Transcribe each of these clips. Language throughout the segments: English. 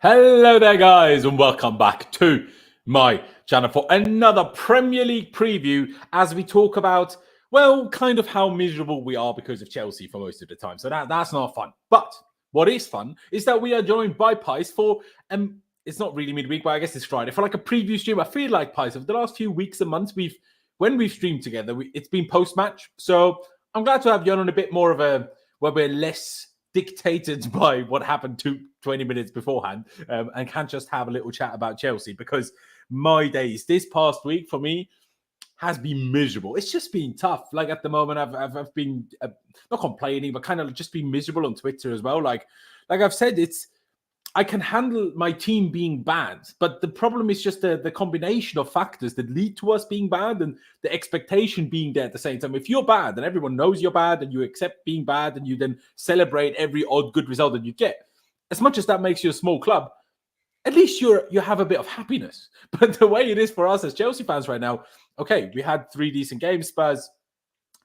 Hello there, guys, and welcome back to my channel for another Premier League preview as we talk about, well, kind of how miserable we are because of Chelsea for most of the time. So that's not fun. But what is fun is that we are joined by Pys for, it's not really midweek, but I guess it's Friday, for like a preview stream. I feel like, Pys, over the last few weeks and months, when we've streamed together, it's been post-match. So I'm glad to have you on a bit more of a, where we're less dictated by what happened 20 minutes beforehand and can't just have a little chat about Chelsea, because my days this past week for me has been miserable. It's just been tough. Like at the moment, I've been not complaining, but kind of just been miserable on Twitter as well. Like I've said, I can handle my team being bad, but the problem is just the combination of factors that lead to us being bad and the expectation being there at the same time. If you're bad and everyone knows you're bad and you accept being bad and you then celebrate every odd good result that you get, as much as that makes you a small club, at least you have a bit of happiness. But the way it is for us as Chelsea fans right now, okay, we had 3 decent games, Spurs,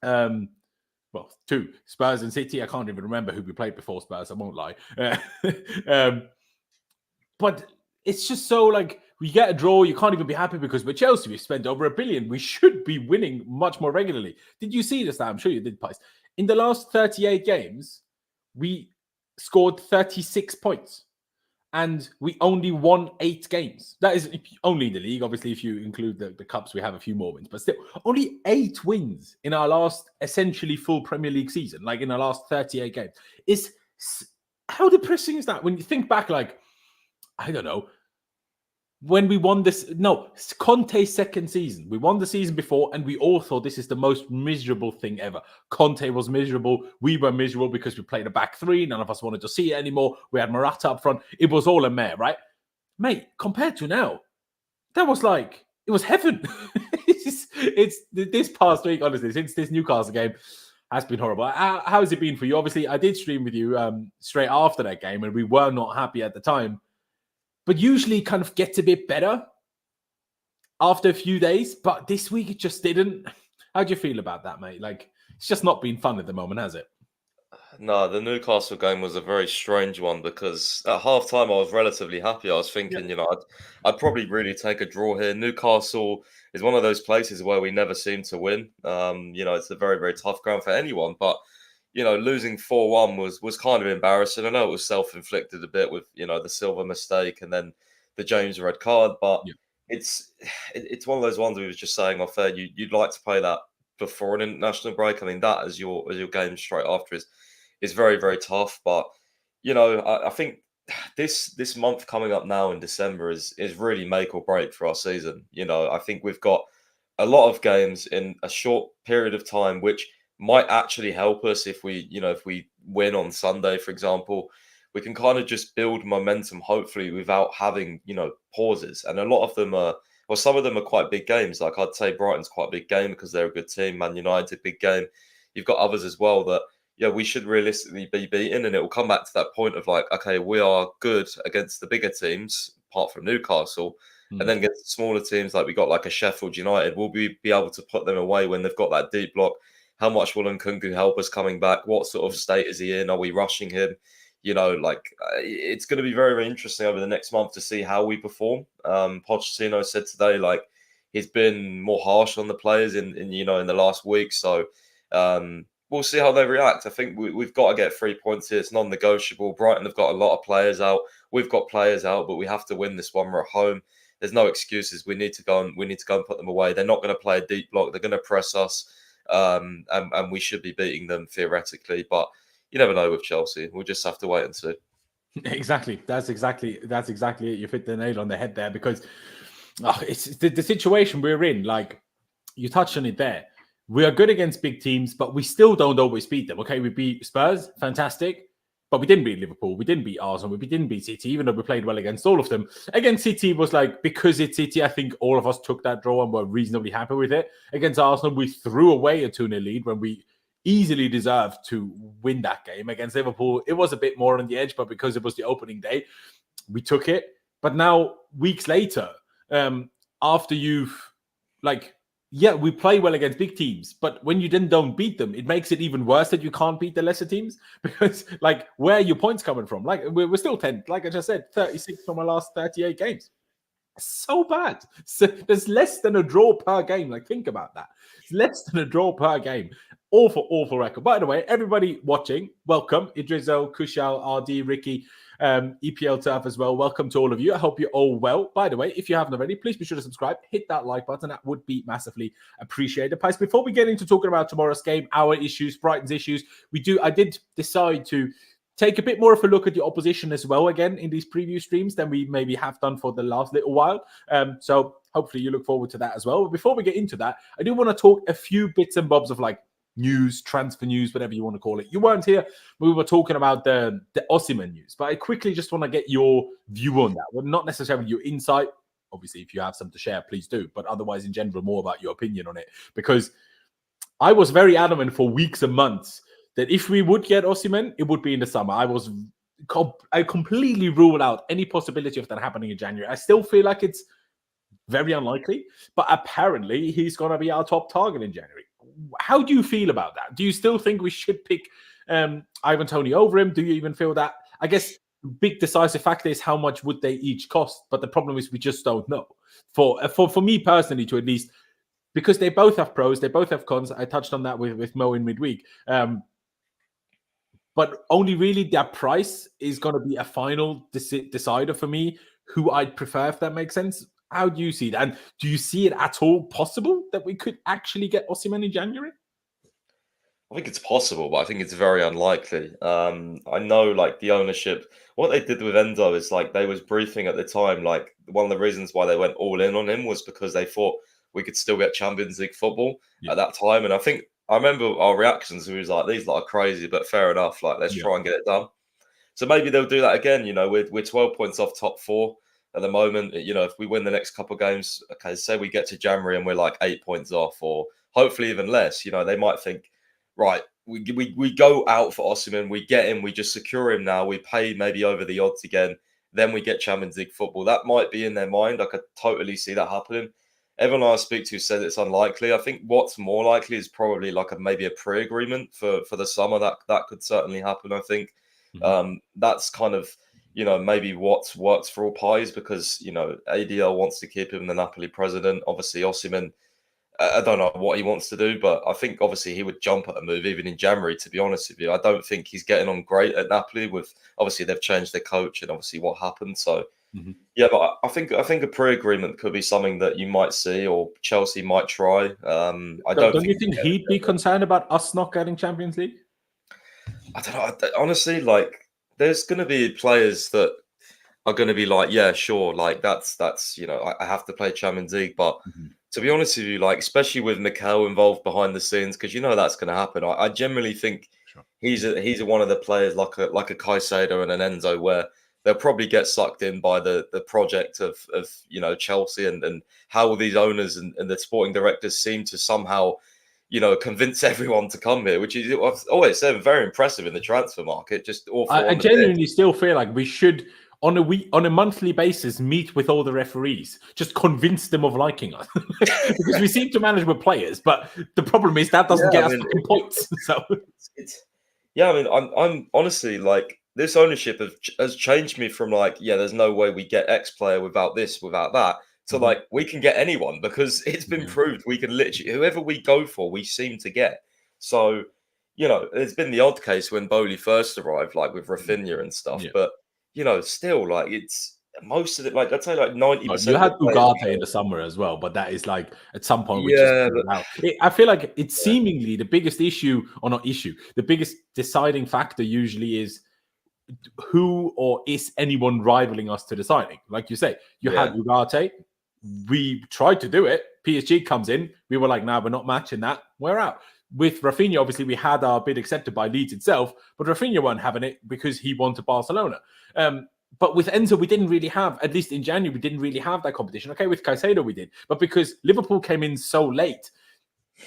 well, 2, Spurs and City. I can't even remember who we played before Spurs, I won't lie. But it's just so, like, we get a draw, you can't even be happy because we're Chelsea. We've spent over $1 billion. We should be winning much more regularly. Did you see this? I'm sure you did, Pys. In the last 38 games, we scored 36 points. And we only won 8 games. That is only in the league. Obviously, if you include the cups, we have a few more wins. But still, only 8 wins in our last essentially full Premier League season, like in our last 38 games. How depressing is that? When you think back, like, I don't know, when we won this, no, Conte's second season. We won the season before, and we all thought this is the most miserable thing ever. Conte was miserable. We were miserable because we played a back 3. None of us wanted to see it anymore. We had Morata up front. It was all a mare, right? Mate, compared to now, that was like, it was heaven. it's this past week, honestly, since this Newcastle game has been horrible. How has it been for you? Obviously, I did stream with you straight after that game, and we were not happy at the time. But usually kind of gets a bit better after a few days. But this week it just didn't. How do you feel about that, mate? Like, it's just not been fun at the moment, has it? No, the Newcastle game was a very strange one because at half time I was relatively happy. I was thinking, I'd probably really take a draw here. Newcastle is one of those places where we never seem to win. It's a very, very tough ground for anyone. But, losing 4-1 was kind of embarrassing. I know it was self-inflicted a bit with, the Silva mistake and then the James red card. But it's one of those ones we was just saying off air, you'd like to play that before an international break. I mean, that as your game straight after is very, very tough. But, I think this month coming up now in December is really make or break for our season. I think we've got a lot of games in a short period of time, which might actually help us if we win on Sunday, for example. We can kind of just build momentum, hopefully, without having, pauses. And a lot of them some of them are quite big games. Like I'd say Brighton's quite a big game because they're a good team. Man United, big game. You've got others as well that, we should realistically be beaten. And it will come back to that point of like, okay, we are good against the bigger teams, apart from Newcastle. And then against the smaller teams, like we got like a Sheffield United, we'll be able to put them away when they've got that deep block. How much will Nkunku help us coming back? What sort of state is he in? Are we rushing him? It's going to be very, very interesting over the next month to see how we perform. Pochettino said today, like, he's been more harsh on the players in the last week. So we'll see how they react. I think we've got to get 3 points here. It's non-negotiable. Brighton have got a lot of players out. We've got players out, but we have to win this one. We're at home. There's no excuses. We need to go and put them away. They're not going to play a deep block. They're going to press us, and we should be beating them theoretically. But you never know with Chelsea. We'll just have to wait and see. Exactly. That's exactly it. You hit the nail on the head there, because it's the situation we're in. Like, you touched on it there. We are good against big teams, but we still don't always beat them. Okay, we beat Spurs, fantastic, but we didn't beat Liverpool. We didn't beat Arsenal. We didn't beat City, even though we played well against all of them. Against City was like, because it's City, I think all of us took that draw and were reasonably happy with it. Against Arsenal, we threw away a 2-0 lead when we easily deserved to win that game. Against Liverpool, it was a bit more on the edge, but because it was the opening day, we took it. But now, weeks later, after you've, like, yeah, we play well against big teams, but when you then don't beat them, it makes it even worse that you can't beat the lesser teams because, like, where are your points coming from? Like, we're still 10, like I just said, 36 from our last 38 games. So bad. So there's less than a draw per game. Like, think about that. It's less than a draw per game. Awful record. By the way, everybody watching, welcome. Idrizo, Kushal, RD, Ricky, EPL Turf as well. Welcome to all of you. I hope you're all well. By the way, if you haven't already, please be sure to subscribe. Hit that like button. That would be massively appreciated. Pys, before we get into talking about tomorrow's game, our issues, Brighton's issues, I did decide to take a bit more of a look at the opposition as well again in these preview streams than we maybe have done for the last little while. So hopefully you look forward to that as well. But before we get into that, I do want to talk a few bits and bobs of like news, transfer news, whatever you want to call it. You weren't here when we were talking about the Osimhen news, but I quickly just want to get your view on that. Well, not necessarily your insight. Obviously, if you have some to share, please do. But otherwise, in general, more about your opinion on it. Because I was very adamant for weeks and months that if we would get Osimhen, it would be in the summer. I completely ruled out any possibility of that happening in January. I still feel like it's very unlikely, but apparently he's going to be our top target in January. How do you feel about that? Do you still think we should pick Ivan Toney over him? Do you even feel that? I guess the big decisive factor is how much would they each cost, but the problem is we just don't know. For me personally, to at least, because they both have pros, they both have cons. I touched on that with Mo in midweek. But only really their price is going to be a final decider for me, who I'd prefer, if that makes sense. How do you see that? And do you see it at all possible that we could actually get Osimhen in January? I think it's possible, but I think it's very unlikely. I know, like, the ownership, what they did with Enzo is, like, they was briefing at the time, like, one of the reasons why they went all in on him was because they thought we could still get Champions League football at that time. And I remember our reactions. We was like, these lot are crazy, but fair enough. Like, let's try and get it done. So maybe they'll do that again. You know, we're 12 points off top 4 at the moment. You know, if we win the next couple of games, okay, say we get to January and we're like 8 points off, or hopefully even less. You know, they might think, right, we go out for Osimhen, we get him, we just secure him now, we pay maybe over the odds again, then we get Champions League football. That might be in their mind. I could totally see that happening. Everyone I speak to said it's unlikely. I think what's more likely is probably like maybe a pre-agreement for the summer. That could certainly happen, I think. That's kind of, you know, maybe what works for all pies, because, you know, ADL wants to keep him the Napoli president. Obviously, Osimhen, I don't know what he wants to do, but I think obviously he would jump at a move even in January, to be honest with you. I don't think he's getting on great at Napoli. With obviously they've changed their coach and obviously what happened. So yeah, but I think a pre-agreement could be something that you might see, or Chelsea might try. Don't you think he'd be concerned about us not getting Champions League? I don't know. Honestly, like, there's going to be players that are going to be like, yeah, sure, like that's you know, I have to play Champions League, but to be honest with you, like, especially with Mykhailo involved behind the scenes, because you know that's going to happen. I generally think he's one of the players like a Caicedo and an Enzo, where they'll probably get sucked in by the project of you know, Chelsea and how these owners and the sporting directors seem to somehow, you know, convince everyone to come here, which is, I've always said, very impressive in the transfer market. Just awful. I genuinely still feel like we should, on a monthly basis, meet with all the referees, just convince them of liking us, because we seem to manage with players, but the problem is that doesn't get us fucking points. So yeah, I mean, I'm honestly, like, this ownership has changed me from like, yeah, there's no way we get X player without this, without that, to like, we can get anyone, because it's been proved we can literally, whoever we go for, we seem to get. So, you know, there's been the odd case when Boehly first arrived, like with Rafinha and stuff, but, you know, still, like, it's most of it, like, I'd say like 90%. You had Ugarte in the summer as well, but that is like, at some point, we just out. I feel like it's seemingly the biggest issue, or not issue, the biggest deciding factor usually is who or is anyone rivaling us to the signing. Like you say, you had Ugarte. We tried to do it. PSG comes in. We were like, nah, we're not matching that. We're out. With Rafinha, obviously, we had our bid accepted by Leeds itself, but Rafinha weren't having it because he wanted Barcelona. But with Enzo, we didn't really have, at least in January, we didn't really have that competition. Okay, with Caicedo we did. But because Liverpool came in so late,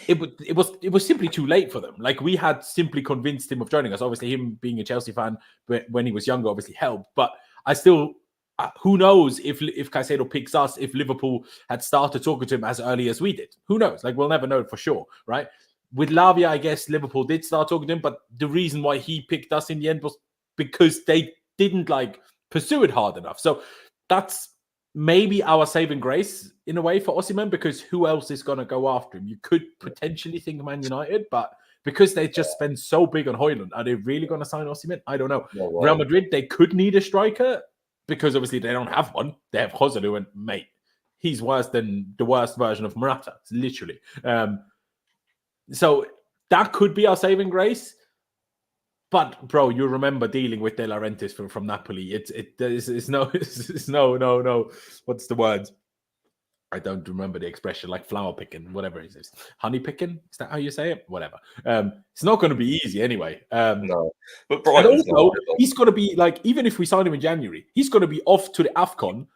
it was simply too late for them. Like, we had simply convinced him of joining us. Obviously, him being a Chelsea fan when he was younger obviously helped. But I who knows if Caicedo picks us, if Liverpool had started talking to him as early as we did. Who knows? Like, we'll never know for sure, right? With Lavia, I guess Liverpool did start talking to him, but the reason why he picked us in the end was because they didn't like pursue it hard enough. So that's maybe our saving grace in a way for Osimhen, because who else is going to go after him? You could potentially think Man United, but because they just spend so big on Højlund, are they really going to sign Osimhen? I don't know. No way. Real Madrid, they could need a striker because obviously they don't have one. They have Joselu, and mate, he's worse than the worst version of Morata, literally. So that could be our saving grace. But bro, you remember dealing with De Laurentiis from Napoli? It's no. What's the word? I don't remember the expression, like flower picking, whatever it is. Honey picking? Is that how you say it? Whatever. It's not going to be easy anyway. No, but Brighton's also, he's going to be like, even if we sign him in January, he's going to be off to the AFCON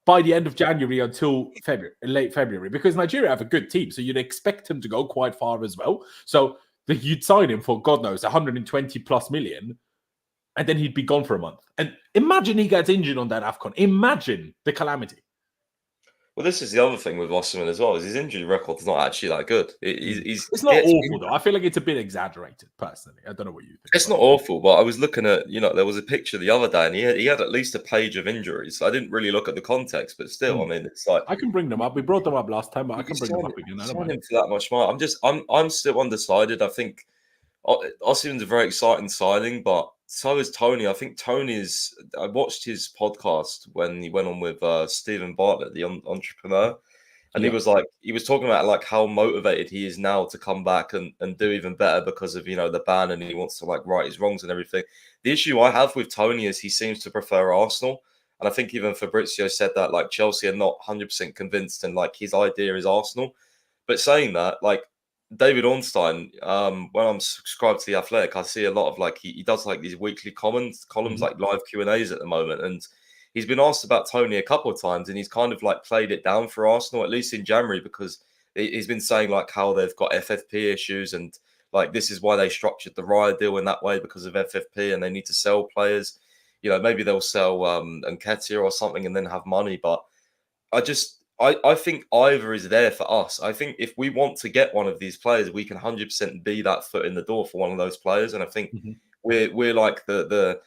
by the end of January until late February, because Nigeria have a good team, so you'd expect him to go quite far as well. So you'd sign him for, God knows, 120 plus million, and then he'd be gone for a month. And imagine he gets injured on that AFCON. Imagine the calamity. Well, this is the other thing with Osimhen as well, is his injury record's not actually that good. It's not awful, though. I feel like it's a bit exaggerated, personally. I don't know what you think. It's not awful, but I was looking at, there was a picture the other day, and he had at least a page of injuries. I didn't really look at the context, but still, I mean, it's like... I can bring them up. We brought them up last time, but I can bring them up again. I don't mind him for that much more. I'm still undecided. I think Osimhen's a very exciting signing, but so is Tony. I think I watched his podcast when he went on with Stephen Bartlett, the entrepreneur, and he was talking about like how motivated he is now to come back and do even better because of the ban, and he wants to like right his wrongs and everything. The issue I have with Tony is he seems to prefer Arsenal, and I think even Fabrizio said that like Chelsea are not 100% convinced, and like his idea is Arsenal. But saying that, like David Ornstein, when I'm subscribed to The Athletic, I see a lot of like he does like these weekly columns like live Q&As at the moment, and he's been asked about Tony a couple of times, and he's kind of like played it down for Arsenal, at least in January, because he's been saying like how they've got FFP issues, and like this is why they structured the Raya deal in that way, because of FFP, and they need to sell players. Maybe they'll sell Nketiah or something and then have money, but I think either is there for us. I think if we want to get one of these players, we can 100% be that foot in the door for one of those players. And I think we're like the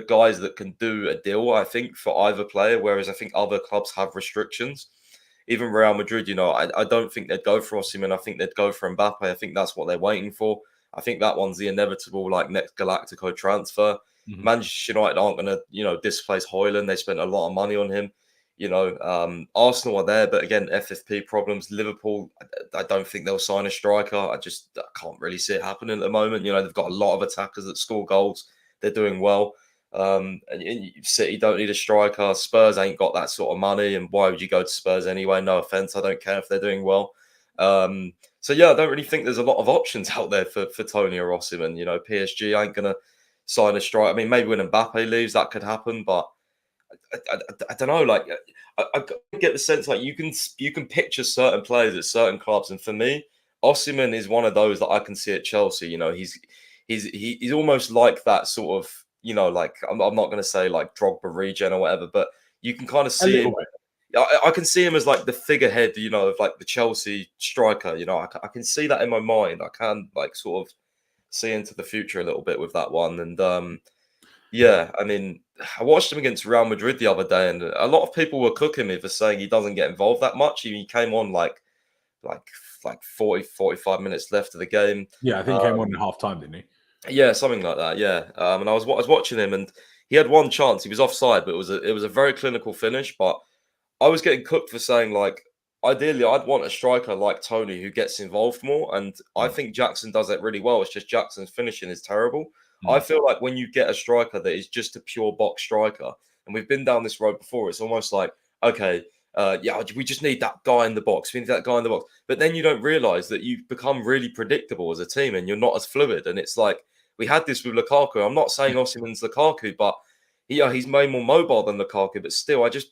guys that can do a deal, I think, for either player, whereas I think other clubs have restrictions. Even Real Madrid, I don't think they'd go for Osimhen. I think they'd go for Mbappe. I think that's what they're waiting for. I think that one's the inevitable, like, next Galactico transfer. Manchester United aren't going to, displace Højlund. They spent a lot of money on him. Arsenal are there, but again, FFP problems. Liverpool, I don't think they'll sign a striker. I can't really see it happening at the moment. They've got a lot of attackers that score goals. They're doing well. And City don't need a striker. Spurs ain't got that sort of money. And why would you go to Spurs anyway? No offense. I don't care if they're doing well. So yeah, I don't really think there's a lot of options out there for Tony or Osimhen. PSG ain't going to sign a striker. I mean, maybe when Mbappe leaves, that could happen, but I don't know. Like, I get the sense like you can picture certain players at certain clubs, and for me, Osimhen is one of those that I can see at Chelsea. He's almost like that sort of. Like I'm not going to say like Drogba regen or whatever, but you can kind of see him. I can see him as like the figurehead, of like the Chelsea striker. I can see that in my mind. I can like sort of see into the future a little bit with that one, and yeah, I mean, I watched him against Real Madrid the other day, and a lot of people were cooking me for saying he doesn't get involved that much. He came on like 40, 45 minutes left of the game. Yeah, I think he came on in half time, didn't he? Yeah, something like that. Yeah, and I was watching him, and he had one chance. He was offside, but it was a very clinical finish. But I was getting cooked for saying like, ideally, I'd want a striker like Tony who gets involved more, and I think Jackson does that really well. It's just Jackson's finishing is terrible. I feel like when you get a striker that is just a pure box striker, and we've been down this road before, it's almost like, okay, we just need that guy in the box. We need that guy in the box. But then you don't realize that you become really predictable as a team, and you're not as fluid. And it's like, we had this with Lukaku. I'm not saying Osimhen's Lukaku, but he's way more mobile than Lukaku. But still, I just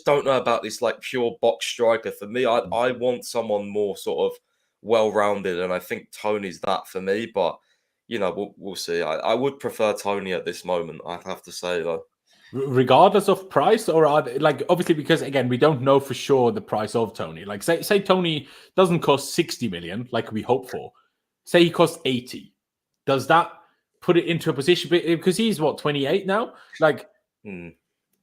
don't know about this like pure box striker. For me, I want someone more sort of well-rounded, and I think Tony's that for me. But we'll see. I would prefer Tony at this moment, I have to say, though. regardless of price, or are they, like, obviously, because again, we don't know for sure the price of Tony. Like, say Tony doesn't cost 60 million like we hope for. Say he costs 80. Does that put it into a position, because he's what, 28 now? Like,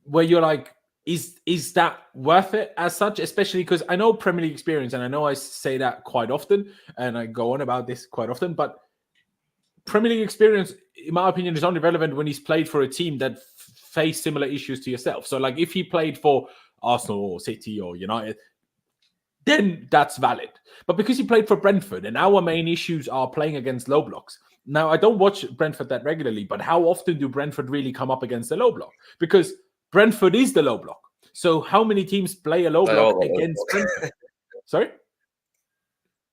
where you're like, is that worth it as such? Especially because I know Premier League experience, and I know I say that quite often, and I go on about this quite often, but Premier League experience, in my opinion, is only relevant when he's played for a team that face similar issues to yourself. So, like, if he played for Arsenal or City or United, then that's valid. But because he played for Brentford, and our main issues are playing against low blocks. Now, I don't watch Brentford that regularly, but how often do Brentford really come up against a low block? Because Brentford is the low block. So how many teams play a low block against Brentford? Sorry?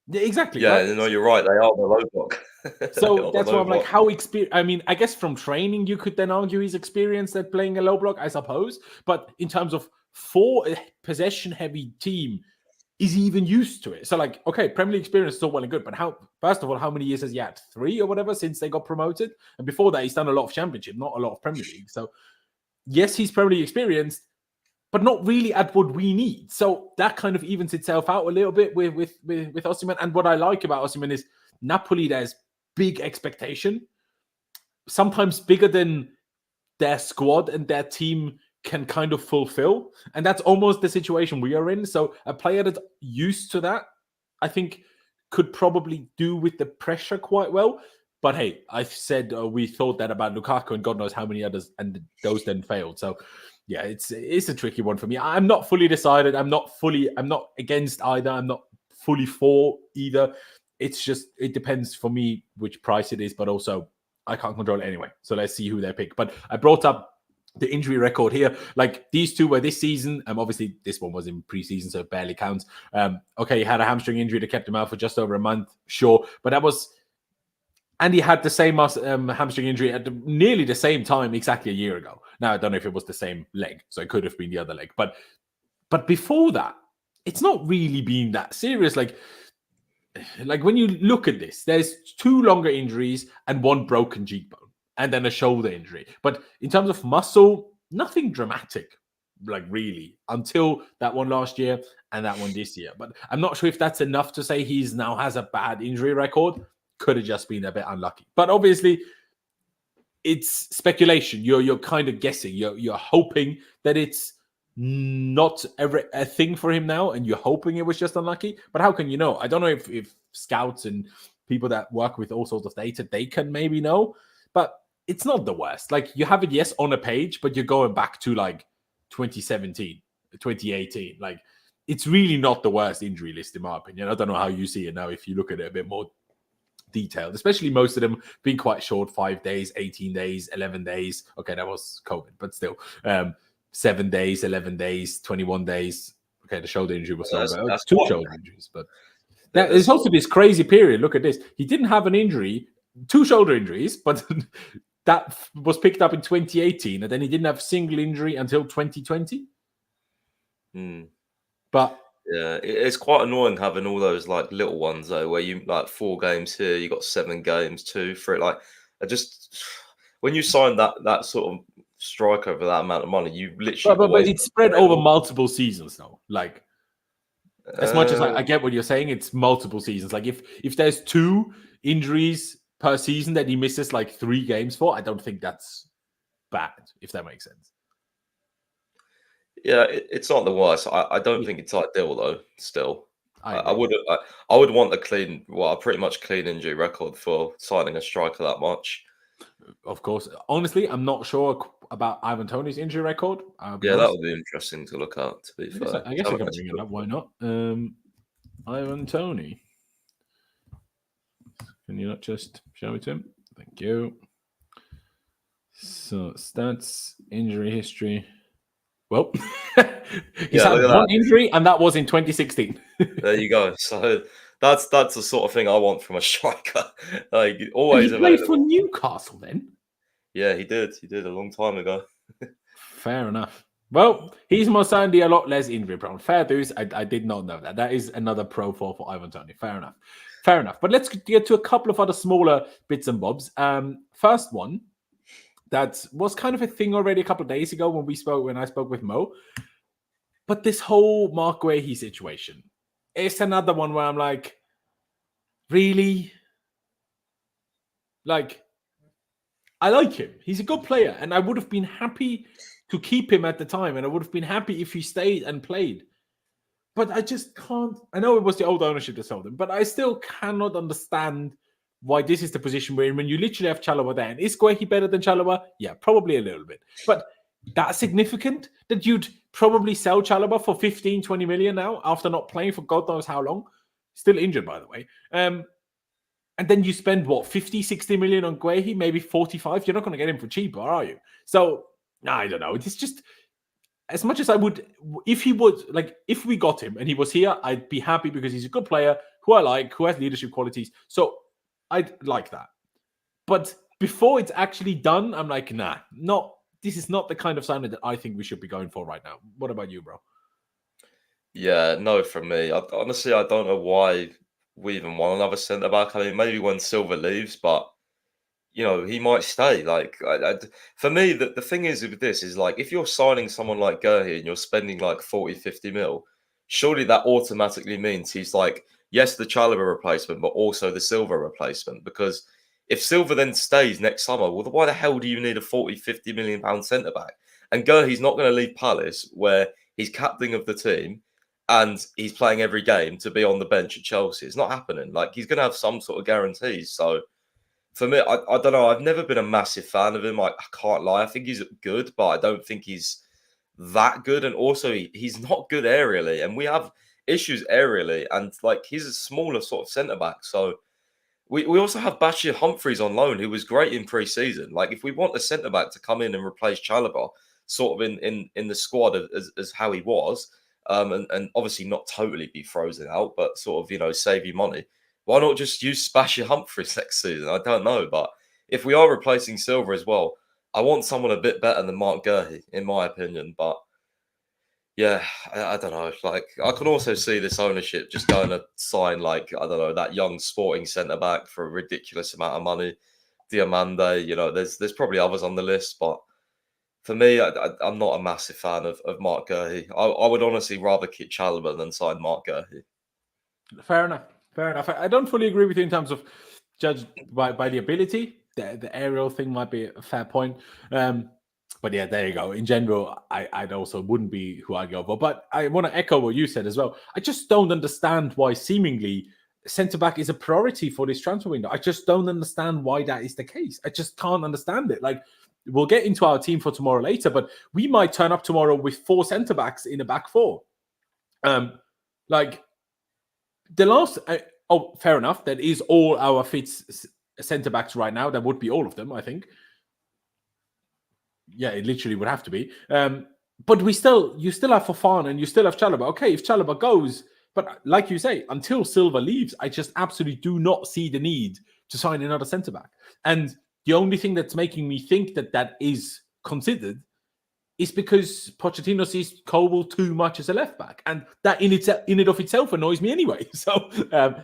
Yeah, exactly. Yeah, right? no, you're right. They are the low block. So that's why I'm like, how experienced? I mean, I guess from training, you could then argue he's experienced at playing a low block, I suppose. But in terms of for a possession-heavy team, is he even used to it? So, like, okay, Premier League experience is all well and good, but first of all, how many years has he had? 3 or whatever since they got promoted? And before that, he's done a lot of Championship, not a lot of Premier League. So, yes, he's Premier League experienced, but not really at what we need. So that kind of evens itself out a little bit with Osimhen. And what I like about Osimhen is Napoli, there's big expectation, sometimes bigger than their squad and their team can kind of fulfill. And that's almost the situation we are in. So a player that's used to that, I think, could probably do with the pressure quite well. But hey, I've said we thought that about Lukaku, and God knows how many others, and those then failed. So yeah, it's a tricky one for me. I'm not fully decided. I'm not against either. I'm not fully for either. It's just, it depends for me which price it is, but also I can't control it anyway. So let's see who they pick. But I brought up the injury record here. Like, these two were this season. Obviously, this one was in preseason, so it barely counts. Okay, he had a hamstring injury that kept him out for just over a month, sure. But that was... And he had the same hamstring injury at nearly the same time exactly a year ago. Now, I don't know if it was the same leg, so it could have been the other leg. But before that, it's not really been that serious. Like when you look at this, there's 2 longer injuries and 1 broken cheekbone, and then a shoulder injury. But in terms of muscle, nothing dramatic, like, really, until that one last year and that one this year. But I'm not sure if that's enough to say he's now has a bad injury record. Could have just been a bit unlucky. But obviously, it's speculation. You're kind of guessing. You're hoping that it's not a thing for him now, and you're hoping it was just unlucky. But how can you know? I don't know if scouts and people that work with all sorts of data, they can maybe know. But it's not the worst. Like, you have it, yes, on a page, but you're going back to like 2017, 2018. Like, it's really not the worst injury list, in my opinion. I don't know how you see it now if you look at it a bit more detailed, especially most of them being quite short, 5 days, 18 days, 11 days. Okay, that was COVID, but still 7 days, 11 days, 21 days. Okay, the shoulder injury was over. That's 2 shoulder injuries, but there's also this crazy period. Look at this. He didn't have an injury, 2 shoulder injuries, but that was picked up in 2018, and then he didn't have a single injury until 2020. But yeah, it's quite annoying having all those like little ones though, where you like 4 games here, you got 7 games, 2, 3. Like, I just, when you sign that sort of striker for that amount of money, you literally. But it's spread over multiple seasons though. Like, as much as I get what you're saying, it's multiple seasons. Like, if there's 2 injuries per season that he misses like 3 games for, I don't think that's bad, if that makes sense. Yeah, it's not the worst. I don't think it's ideal though. Still, I would want a pretty much clean injury record for signing a striker that much. Of course, honestly, I'm not sure about Ivan Toney's injury record. Yeah, that would be interesting to look at. To be fair, I guess I can bring it up. Why not? Ivan Toney. Can you not just show it to him? Thank you. So, stats, injury history. Well, he's had 1 injury, and that was in 2016. There you go. So that's the sort of thing I want from a striker. Like, always. He played for Newcastle then? Yeah, he did. He did a long time ago. Fair enough. Well, he's most certainly a lot less injury prone. Fair dues. I did not know that. That is another pro for Ivan Toney. Fair enough. But let's get to a couple of other smaller bits and bobs. First one that was kind of a thing already a couple of days ago when I spoke with Mo. But this whole Marc Guehi situation, it's another one where I'm like, really? Like, I like him. He's a good player, and I would have been happy to keep him at the time, and I would have been happy if he stayed and played. But I just can't. I know it was the old ownership that sold him, but I still cannot understand why this is the position we're in when you literally have Chalobah there. And is Guehi better than Chalobah? Yeah, probably a little bit. But that's significant that you'd probably sell Chalobah for 15, 20 million now after not playing for God knows how long. Still injured, by the way. And then you spend, what, 50, 60 million on Guehi, maybe 45? You're not going to get him for cheaper, are you? So, I don't know. It's just, as much as I would, if we got him and he was here, I'd be happy because he's a good player who I like, who has leadership qualities. So, I'd like that. But before it's actually done, I'm like, nah, this is not the kind of signing that I think we should be going for right now. What about you, bro? Yeah, no, from me. Honestly, I don't know why we even want another centre back. I mean, maybe when Silva leaves, but he might stay. Like, for me, the thing is with this is like, if you're signing someone like Guehi and you're spending like 40, 50 mil, surely that automatically means he's like, yes, the Chalobah replacement, but also the Silva replacement. Because if Silva then stays next summer, well, why the hell do you need a 40, 50 million pound centre back? And Guehi's not going to leave Palace, where he's captain of the team and he's playing every game, to be on the bench at Chelsea. It's not happening. Like, he's going to have some sort of guarantees. So for me, I don't know. I've never been a massive fan of him. I can't lie. I think he's good, but I don't think he's that good. And also, he's not good aerially. And we have issues aerially. And like, he's a smaller sort of centre back. So we also have Bashir Humphreys on loan, who was great in pre-season. Like, if we want a centre back to come in and replace Chalobah, sort of in the squad as how he was, and obviously not totally be frozen out, but sort of, save you money. Why not just use Bashir Humphreys next season? I don't know. But if we are replacing Silva as well, I want someone a bit better than Marc Guehi, in my opinion. But yeah, I don't know. Like, I can also see this ownership just going to sign, like, I don't know, that young Sporting centre-back for a ridiculous amount of money. Diamande, there's probably others on the list, but for me, I'm not a massive fan of Marc Guehi. I would honestly rather keep Chalobah than sign Marc Guehi. Fair enough. I don't fully agree with you in terms of judged by the ability. The aerial thing might be a fair point. But yeah, there you go. In general, I'd also wouldn't be who I'd go for. But I want to echo what you said as well. I just don't understand why seemingly centre-back is a priority for this transfer window. I just don't understand why that is the case. I just can't understand it. Like, we'll get into our team for tomorrow later, but we might turn up tomorrow with 4 centre-backs in a back 4. Like, the last... fair enough. That is all our fit centre-backs right now. That would be all of them, I think. Yeah, it literally would have to be. But you still have Fofana and you still have Chalobah. Okay, if Chalobah goes, but like you say, until Silva leaves, I just absolutely do not see the need to sign another centre-back. And the only thing that's making me think that is considered is because Pochettino sees COULD too much as a left-back. And that in it of itself annoys me anyway. So,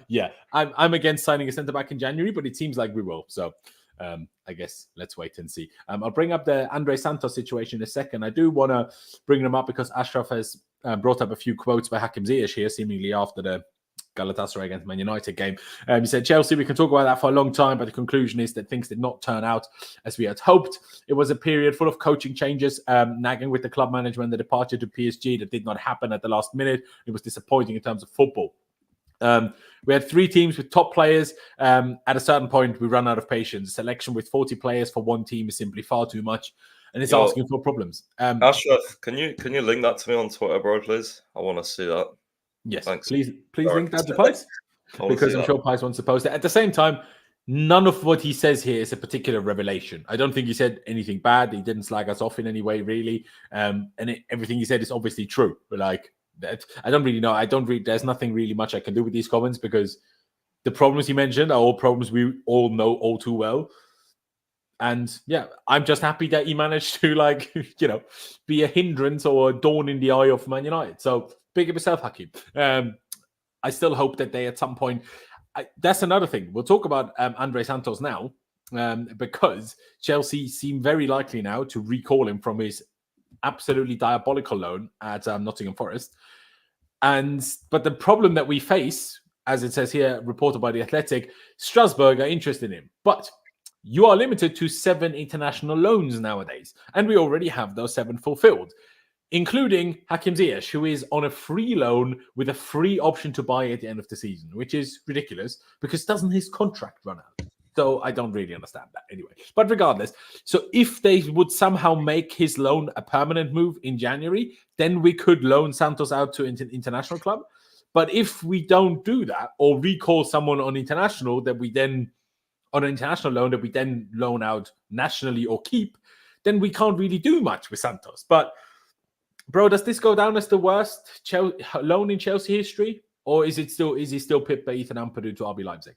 yeah, I'm against signing a centre-back in January, but it seems like we will. So, I guess let's wait and see. I'll bring up the Andrey Santos situation in a second. I do want to bring them up because Ashraf has brought up a few quotes by Hakim Ziyech here, seemingly after the Galatasaray against Man United game. He said, Chelsea, we can talk about that for a long time, but the conclusion is that things did not turn out as we had hoped. It was a period full of coaching changes, nagging with the club management, the departure to PSG that did not happen at the last minute. It was disappointing in terms of football. We had 3 teams with top players. At a certain point, we run out of patience. Selection with 40 players for one team is simply far too much, and it's asking for problems. Ashraf, can you link that to me on Twitter, bro, please? I want to see that. Yes, thanks. Please link that to Pies, because I'm sure Pies wants to post it. At the same time, none of what he says here is a particular revelation. I don't think he said anything bad. He didn't slag us off in any way, really. Everything he said is obviously true. But like, that, I don't really know. There's nothing really much I can do with these comments because the problems he mentioned are all problems we all know all too well. And yeah, I'm just happy that he managed to be a hindrance or a dawn in the eye of Man United. So big up yourself, Hakim. I still hope that they at some point. That's another thing. We'll talk about Andrey Santos now. because Chelsea seem very likely now to recall him from his absolutely diabolical loan at Nottingham Forest. But the problem that we face, as it says here, reported by The Athletic, Strasbourg are interested in him. But you are limited to 7 international loans nowadays. And we already have those 7 fulfilled, including Hakim Ziyech, who is on a free loan with a free option to buy at the end of the season, which is ridiculous because doesn't his contract run out? So I don't really understand that anyway. But regardless, so if they would somehow make his loan a permanent move in January, then we could loan Santos out to an international club. But if we don't do that or recall someone on international that we then on an international loan that we then loan out nationally or keep, then we can't really do much with Santos. But bro, does this go down as the worst loan in Chelsea history, or is he still pipped by Ethan Ampadu to RB Leipzig?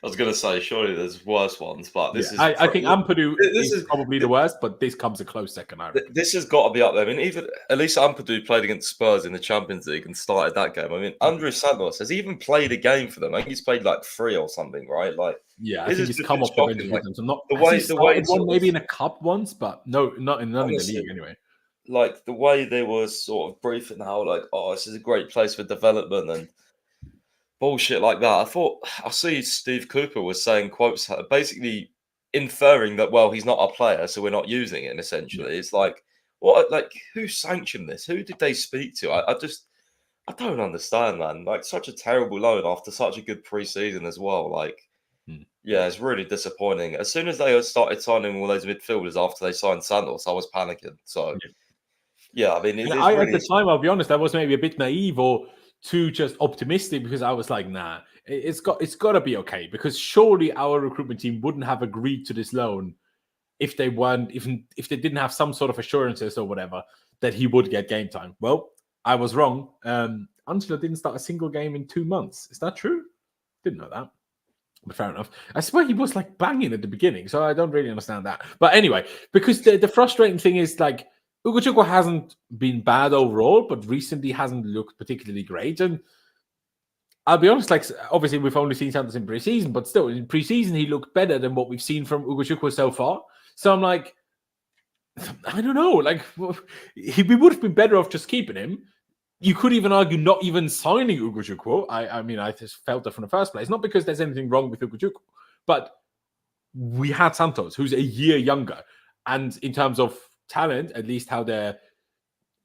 I was going to say, surely there's worse ones, but this is. I think Ampadu is probably the worst, but this comes a close second. This has got to be up there. I mean, even at least Ampadu played against Spurs in the Champions League and started that game. I mean, Andrey Santos has even played a game for them. I think he's played like 3 or something, right? Like, yeah, I think he's come off the bench with them. So not the way one maybe in a cup once, but not in the league anyway. Like the way they were sort of briefing how like, oh, this is a great place for development and bullshit like that. I see Steve Cooper was saying quotes basically inferring that, well, he's not our player, so we're not using him, essentially. It's like, what, like, who sanctioned this? Who did they speak to? I don't understand, man. Like, such a terrible loan after such a good preseason as well. Like, yeah, it's really disappointing. As soon as they started signing all those midfielders after they signed Santos, I was panicking. So, yeah, I mean, at the time, I'll be honest, I was maybe a bit naive or too just optimistic because I was like, nah, it's got to be okay, because surely our recruitment team wouldn't have agreed to this loan if they didn't have some sort of assurances or whatever that he would get game time. Well, I was wrong. Angelo didn't start a single game in 2 months. Is that true? Didn't know that. But fair enough. I swear he was like banging at the beginning, so I don't really understand that. But anyway, because the frustrating thing is like, Ugochukwu hasn't been bad overall, but recently hasn't looked particularly great. And I'll be honest, like, obviously we've only seen Santos in pre-season, but still in pre-season he looked better than what we've seen from Ugochukwu so far. So I'm like, I don't know, like we would have been better off just keeping him. You could even argue not even signing Ugochukwu. I mean, I just felt that from the first place, not because there's anything wrong with Ugochukwu, but we had Santos, who's a year younger, and in terms of talent, at least how they're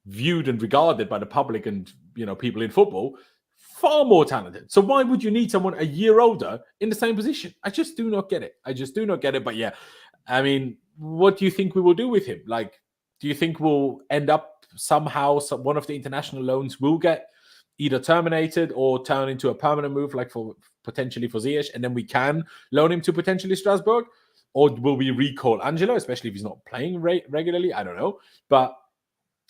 viewed and regarded by the public and people in football, far more talented. So why would you need someone a year older in the same position? I just do not get it. But yeah, I mean, what do you think we will do with him? Like, do you think we'll end up somehow one of the international loans will get either terminated or turn into a permanent move, like potentially for Ziyech, and then we can loan him to potentially Strasbourg? Or will we recall Angelo, especially if he's not playing regularly? I don't know.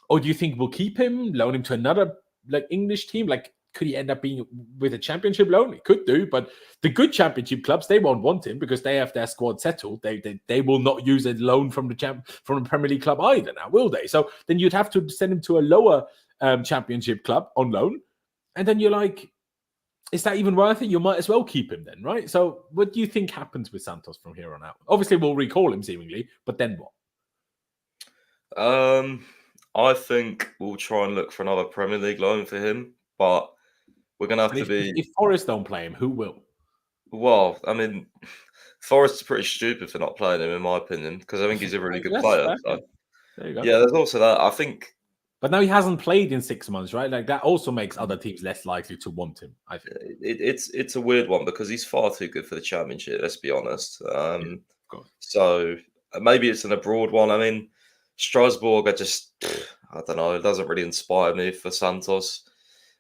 Or do you think we'll keep him, loan him to another like English team? Like, could he end up being with a championship loan? He could do, but the good championship clubs, they won't want him because they have their squad settled. They will not use a loan from the Premier League club either now, will they? So then you'd have to send him to a lower championship club on loan. And then you're like, is that even worth it? You might as well keep him then, right? So what do you think happens with Santos from here on out? Obviously, we'll recall him seemingly, but then what? I think we'll try and look for another Premier League loan for him, but we're going to have to be... If Forest don't play him, who will? Well, I mean, Forest's pretty stupid for not playing him, in my opinion, because I think he's a really good player. So. There you go. Yeah, there's also that. I think... But now he hasn't played in 6 months, right? Like, that also makes other teams less likely to want him, I think. It's a weird one because he's far too good for the Championship, let's be honest. Of course. So maybe it's an abroad one. I mean, Strasbourg, I don't know, it doesn't really inspire me for Santos.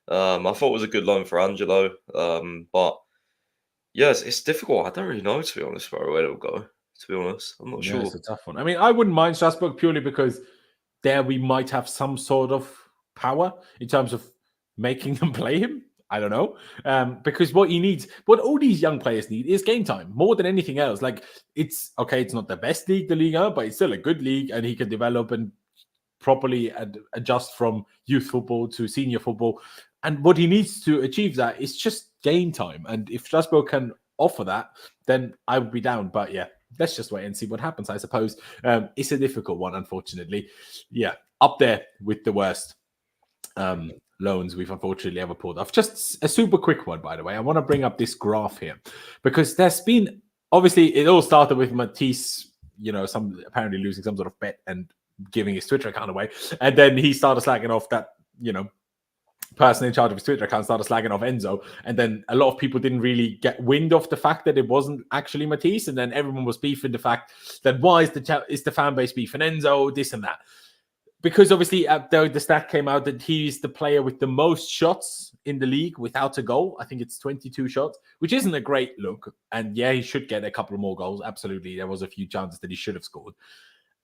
I thought it was a good loan for Angelo. But yes, it's difficult. I don't really know, to be honest, where it'll go, to be honest. I'm not sure. It's a tough one. I mean, I wouldn't mind Strasbourg purely because there we might have some sort of power in terms of making them play him. I don't know. Because what all these young players need is game time more than anything else. Like, it's not the best league, the Liga, but it's still a good league and he can develop and properly adjust from youth football to senior football. And what he needs to achieve that is just game time. And if Strasbourg can offer that, then I would be down. But yeah, let's just wait and see what happens, I suppose. It's a difficult one, unfortunately. Yeah, up there with the worst loans we've unfortunately ever pulled off. Just a super quick one, by the way. I want to bring up this graph here because there's been, obviously, it all started with Matisse, some apparently losing some sort of bet and giving his Twitter account away. And then he started slagging off that, person in charge of his Twitter account started slagging off Enzo. And then a lot of people didn't really get wind of the fact that it wasn't actually Matisse. And then everyone was beefing the fact that why is the fan base beefing Enzo, this and that. Because obviously the stat came out that he's the player with the most shots in the league without a goal. I think it's 22 shots, which isn't a great look. And yeah, he should get a couple more goals. Absolutely. There was a few chances that he should have scored.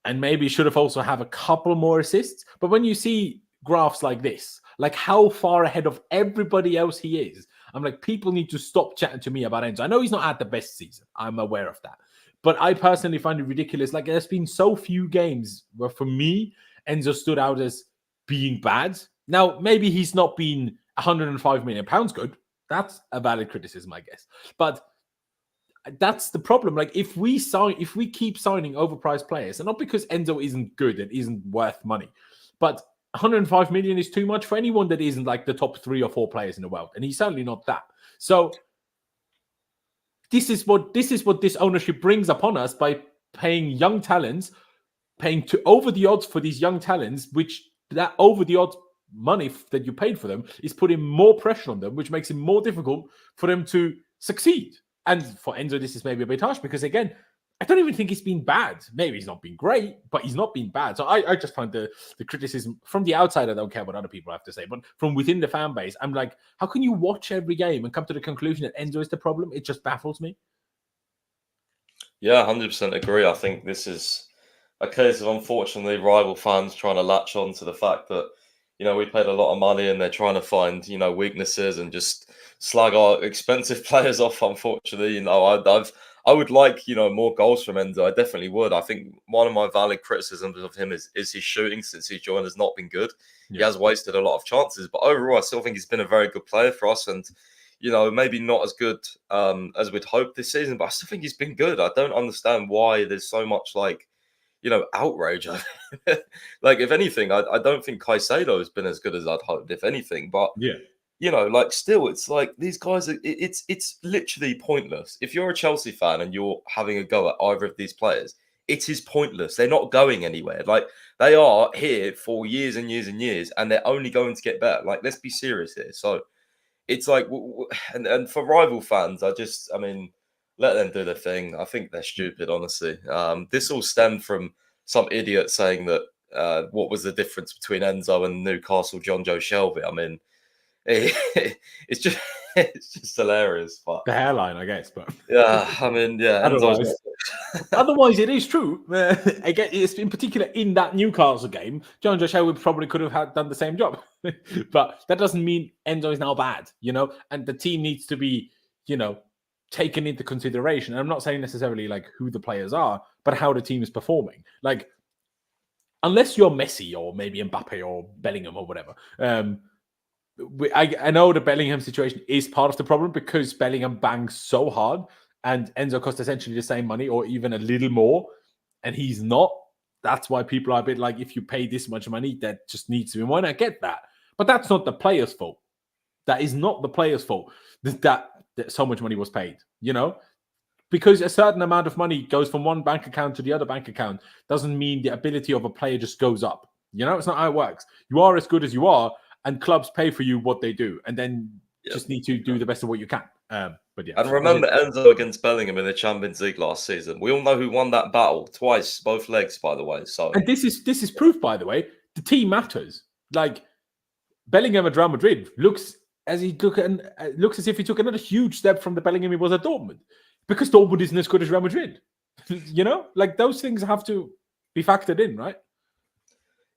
And maybe should have also have a couple more assists. But when you see graphs like this, like how far ahead of everybody else he is, I'm like, people need to stop chatting to me about Enzo. I know he's not had the best season. I'm aware of that. But I personally find it ridiculous. Like, there's been so few games where, for me, Enzo stood out as being bad. Now, maybe he's not been £105 million good. That's a valid criticism, I guess. But that's the problem. Like, if we keep signing overpriced players, and not because Enzo isn't good and isn't worth money, but 105 million is too much for anyone that isn't like the top 3 or 4 players in the world, and he's certainly not that. So this is what this ownership brings upon us by paying young talents, paying to over the odds for these young talents, which that over the odds money that you paid for them is putting more pressure on them, which makes it more difficult for them to succeed. And for Enzo, this is maybe a bit harsh because, again, I don't even think he's been bad. Maybe he's not been great, but he's not been bad. So I just find the criticism from the outside, I don't care what other people have to say, but from within the fan base, I'm like, how can you watch every game and come to the conclusion that Enzo is the problem? It just baffles me. Yeah, 100% agree. I think this is a case of, unfortunately, rival fans trying to latch on to the fact that, we paid a lot of money and they're trying to find, weaknesses and just slag our expensive players off, unfortunately. I would like, more goals from Enzo. I definitely would. I think one of my valid criticisms of him is his shooting since he's joined has not been good. Yeah. He has wasted a lot of chances, but overall, I still think he's been a very good player for us. And, maybe not as good as we'd hoped this season, but I still think he's been good. I don't understand why there's so much outrage. Like, if anything, I don't think Caicedo has been as good as I'd hoped, if anything. But yeah. Still, it's like these guys are, it's literally pointless. If you're a Chelsea fan and you're having a go at either of these players, it is pointless. They're not going anywhere. Like, they are here for years and years and years, and they're only going to get better. Like, let's be serious here. So it's like, and for rival fans, let them do their thing. I think they're stupid, honestly. This all stemmed from some idiot saying that what was the difference between Enzo and Newcastle John Joe Shelby. It's just hilarious. But the hairline, I guess. But yeah, otherwise, it is true. Again, it's in particular in that Newcastle game, John Joe Shelby probably could have done the same job. But that doesn't mean Enzo is now bad, and the team needs to be, taken into consideration. And I'm not saying necessarily like who the players are, but how the team is performing. Like, unless you're Messi or maybe Mbappe or Bellingham or whatever, I know the Bellingham situation is part of the problem because Bellingham bangs so hard and Enzo costs essentially the same money or even a little more, and he's not. That's why people are a bit like, if you pay this much money, that just needs to be more. And I get that. But that's not the player's fault. That is not the player's fault that so much money was paid, because a certain amount of money goes from one bank account to the other bank account doesn't mean the ability of a player just goes up. It's not how it works. You are as good as you are, and clubs pay for you what they do, and then just need to do the best of what you can. But yeah. And remember Enzo against Bellingham in the Champions League last season. We all know who won that battle twice, both legs, by the way. So, and this is proof, by the way, the team matters. Like, Bellingham at Real Madrid looks as if he took another huge step from the Bellingham he was at Dortmund, because Dortmund isn't as good as Real Madrid. Like, those things have to be factored in, right?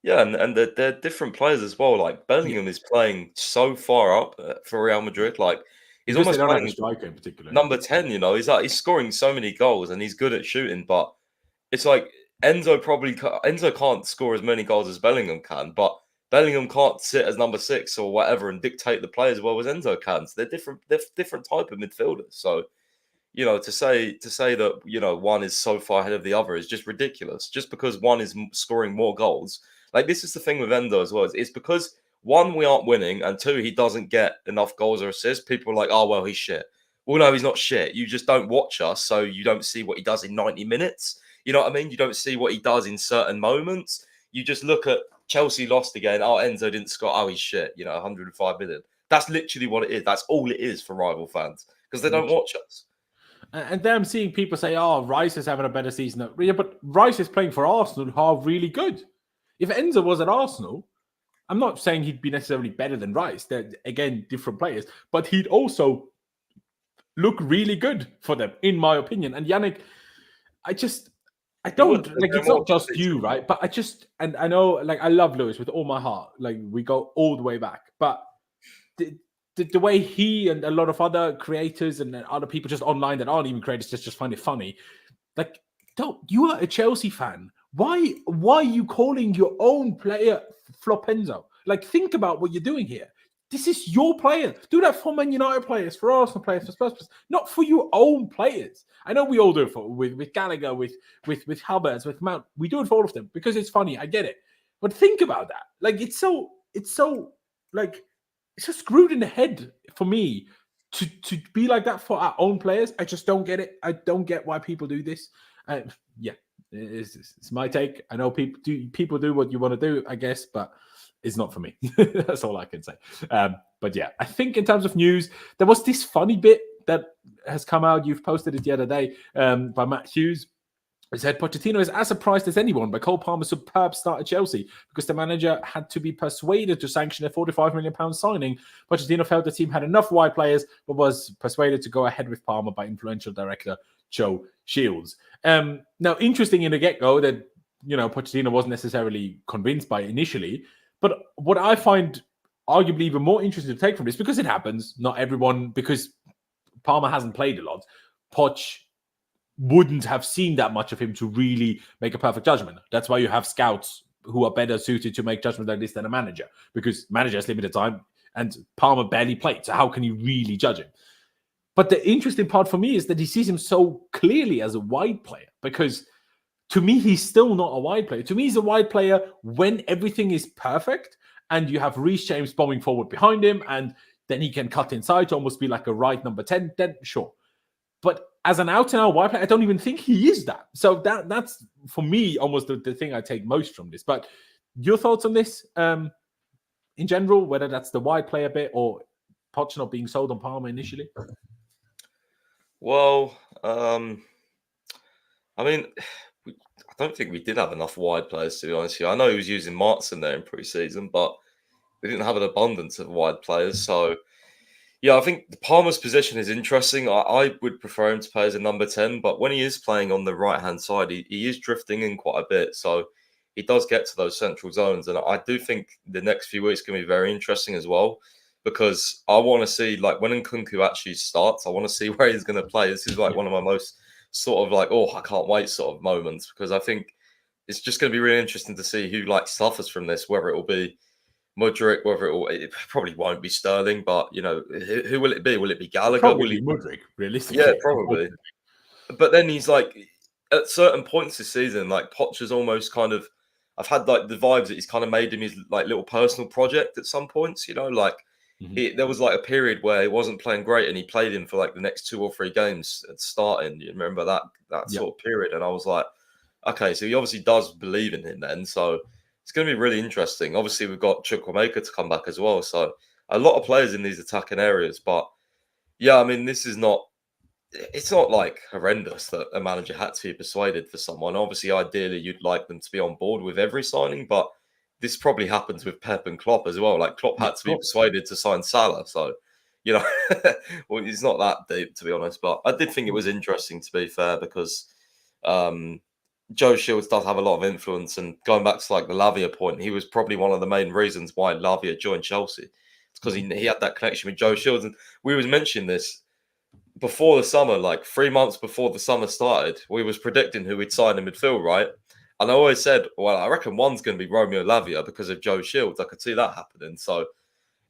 Yeah, and they're different players as well. Like, Bellingham is playing so far up for Real Madrid. Like, he's almost playing striker in particular. Number 10. He's scoring so many goals and he's good at shooting. But it's like Enzo can't score as many goals as Bellingham can, but Bellingham can't sit as number 6 or whatever and dictate the play as well as Enzo can. So they're different type of midfielders. So to say that, one is so far ahead of the other is just ridiculous. Just because one is scoring more goals. Like, this is the thing with Endo as well. It's because, one, we aren't winning, and two, he doesn't get enough goals or assists. People are like, oh, well, he's shit. Well, no, he's not shit. You just don't watch us, so you don't see what he does in 90 minutes. You know what I mean? You don't see what he does in certain moments. You just look at Chelsea lost again. Oh, Enzo didn't score. Oh, he's shit. 105 million. That's literally what it is. That's all it is for rival fans, because they don't watch us. And then I'm seeing people say, oh, Rice is having a better season. Yeah, but Rice is playing for Arsenal, who are really good. If Enzo was at Arsenal, I'm not saying he'd be necessarily better than Rice. They're, again, different players. But he'd also look really good for them, in my opinion. And Yannick, I don't, like, it's not just you, right? But and I know, like, I love Lewis with all my heart. Like, we go all the way back. But the way he and a lot of other creators and other people just online that aren't even creators just find it funny. Like, you are a Chelsea fan. Why are you calling your own player Flopenzo? Like, think about what you're doing here. This is your player. Do that for Man United players, for Arsenal players, for Spurs players, not for your own players. I know we all do it with Gallagher, with Havertz, with Mount. We do it for all of them because it's funny. I get it. But think about that. Like, it's so like, it's so screwed in the head for me to be like that for our own players. I just don't get it. I don't get why people do this. Yeah, it's my take. I know people do what you want to do, I guess, but it's not for me. That's all I can say. But yeah, I think in terms of news, there was this funny bit that has come out. You've posted it the other day by Matt Hughes. It said Pochettino is as surprised as anyone by Cole Palmer's superb start at Chelsea because the manager had to be persuaded to sanction a £45 million signing. Pochettino felt the team had enough wide players, but was persuaded to go ahead with Palmer by influential director Joe Shields. Now, interesting in the get-go that, Pochettino wasn't necessarily convinced by it initially, but what I find arguably even more interesting to take from this, because it happens, not everyone, because Palmer hasn't played a lot, Poch wouldn't have seen that much of him to really make a perfect judgment. That's why you have scouts who are better suited to make judgments like this than a manager, because manager has limited time and Palmer barely played. So how can you really judge him? But the interesting part for me is that he sees him so clearly as a wide player, because to me, he's still not a wide player. To me, he's a wide player when everything is perfect and you have Reece James bombing forward behind him and then he can cut inside to almost be like a right number 10, then sure. But as an out-and-out wide player, I don't even think he is that. So that's, for me, almost the thing I take most from this. But your thoughts on this in general, whether that's the wide player bit or Poch not being sold on Palmer initially? Well, I mean, I don't think we did have enough wide players, to be honest with you. I know he was using Maatsen there in pre-season, but we didn't have an abundance of wide players. So, yeah, I think Palmer's position is interesting. I would prefer him to play as a number 10, but when he is playing on the right-hand side, he is drifting in quite a bit. So he does get to those central zones. And I do think the next few weeks can be very interesting as well, because I want to see, like, when Nkunku actually starts, I want to see where he's going to play. This is like one of my most sort of like, oh, I can't wait sort of moments, because I think it's just going to be really interesting to see who like suffers from this, whether it will be Mudryk, it probably won't be Sterling, but who will it be? Will it be Gallagher? Probably Mudryk, realistically. Yeah, probably. But then he's like, at certain points this season, like Poch is almost kind of, I've had like the vibes that he's kind of made him his like little personal project at some points, like there was like a period where he wasn't playing great and he played him for like the next 2 or 3 games at starting. You remember that sort of period? And I was like, okay, so he obviously does believe in him then. So it's going to be really interesting. Obviously, we've got Chukwuemeka to come back as well. So a lot of players in these attacking areas. But yeah, I mean, it's not like horrendous that a manager had to be persuaded for someone. Obviously, ideally, you'd like them to be on board with every signing, but this probably happens with Pep and Klopp as well. Like Klopp had to be persuaded to sign Salah. So, well, it's not that deep, to be honest. But I did think it was interesting, to be fair, because Joe Shields does have a lot of influence, and going back to like the Lavia point, he was probably one of the main reasons why Lavia joined Chelsea. It's because he had that connection with Joe Shields, and we was mentioning this before the summer, like 3 months before the summer started. We was predicting who we'd sign in midfield, right? And I always said, well, I reckon one's going to be Romeo Lavia because of Joe Shields. I could see that happening. So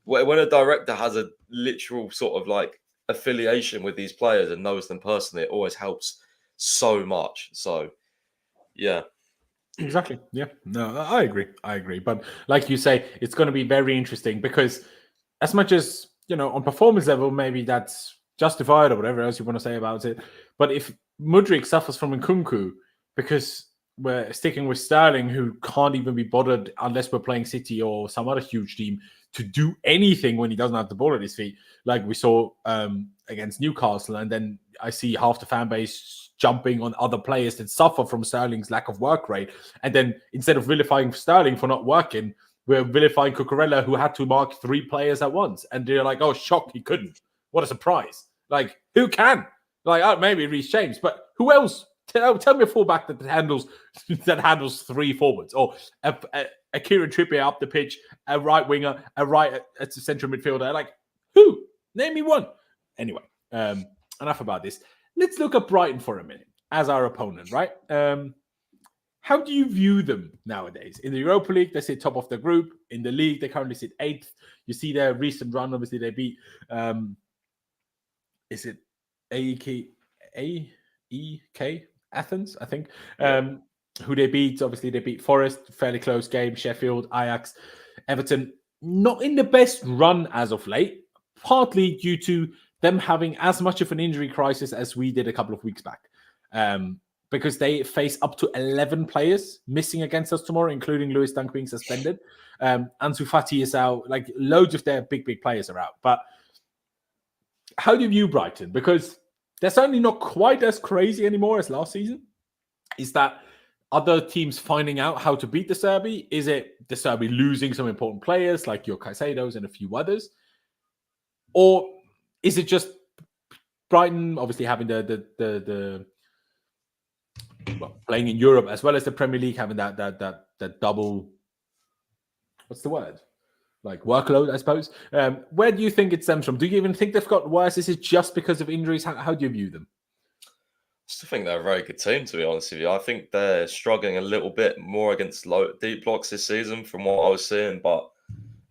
when a director has a literal sort of like affiliation with these players and knows them personally, it always helps so much. So, yeah. Exactly. Yeah. No, I agree. But like you say, it's going to be very interesting because as much as, on performance level, maybe that's justified or whatever else you want to say about it. But if Mudryk suffers from Nkunku because we're sticking with Sterling, who can't even be bothered unless we're playing City or some other huge team to do anything when he doesn't have the ball at his feet, like we saw against Newcastle. And then I see half the fan base jumping on other players that suffer from Sterling's lack of work rate. And then instead of vilifying Sterling for not working, we're vilifying Cucurella, who had to mark 3 players at once. And they're like, oh, shock, he couldn't. What a surprise. Like, who can? Like, maybe Reece James, but who else? Tell me a fullback that handles 3 forwards, or a Kieran Trippier up the pitch, a right winger, a right at the central midfielder. Like, who? Name me one. Anyway, enough about this. Let's look at Brighton for a minute as our opponent, right? How do you view them nowadays? In the Europa League, they sit top of the group. In the league, they currently sit 8th. You see their recent run. Obviously, they beat, is it AEK Athens, I think, who they beat. Obviously, they beat Forest, fairly close game. Sheffield, Ajax, Everton. Not in the best run as of late, partly due to them having as much of an injury crisis as we did a couple of weeks back. Because they face up to 11 players missing against us tomorrow, including Lewis Dunk being suspended. Ansu Fati is out. Like, loads of their big players are out. But how do you view Brighton? Because they're certainly not quite as crazy anymore as last season. Is that other teams finding out how to beat the Serbi? Is it the Serbi losing some important players like your Caicedos and a few others? Or is it just Brighton obviously having the playing in Europe as well as the Premier League, having that double, what's the word? Like workload, I suppose. Where do you think it stems from? Do you even think they've got worse? Is it just because of injuries? How do you view them? I still think they're a very good team, to be honest with you. I think they're struggling a little bit more against deep blocks this season from what I was seeing. But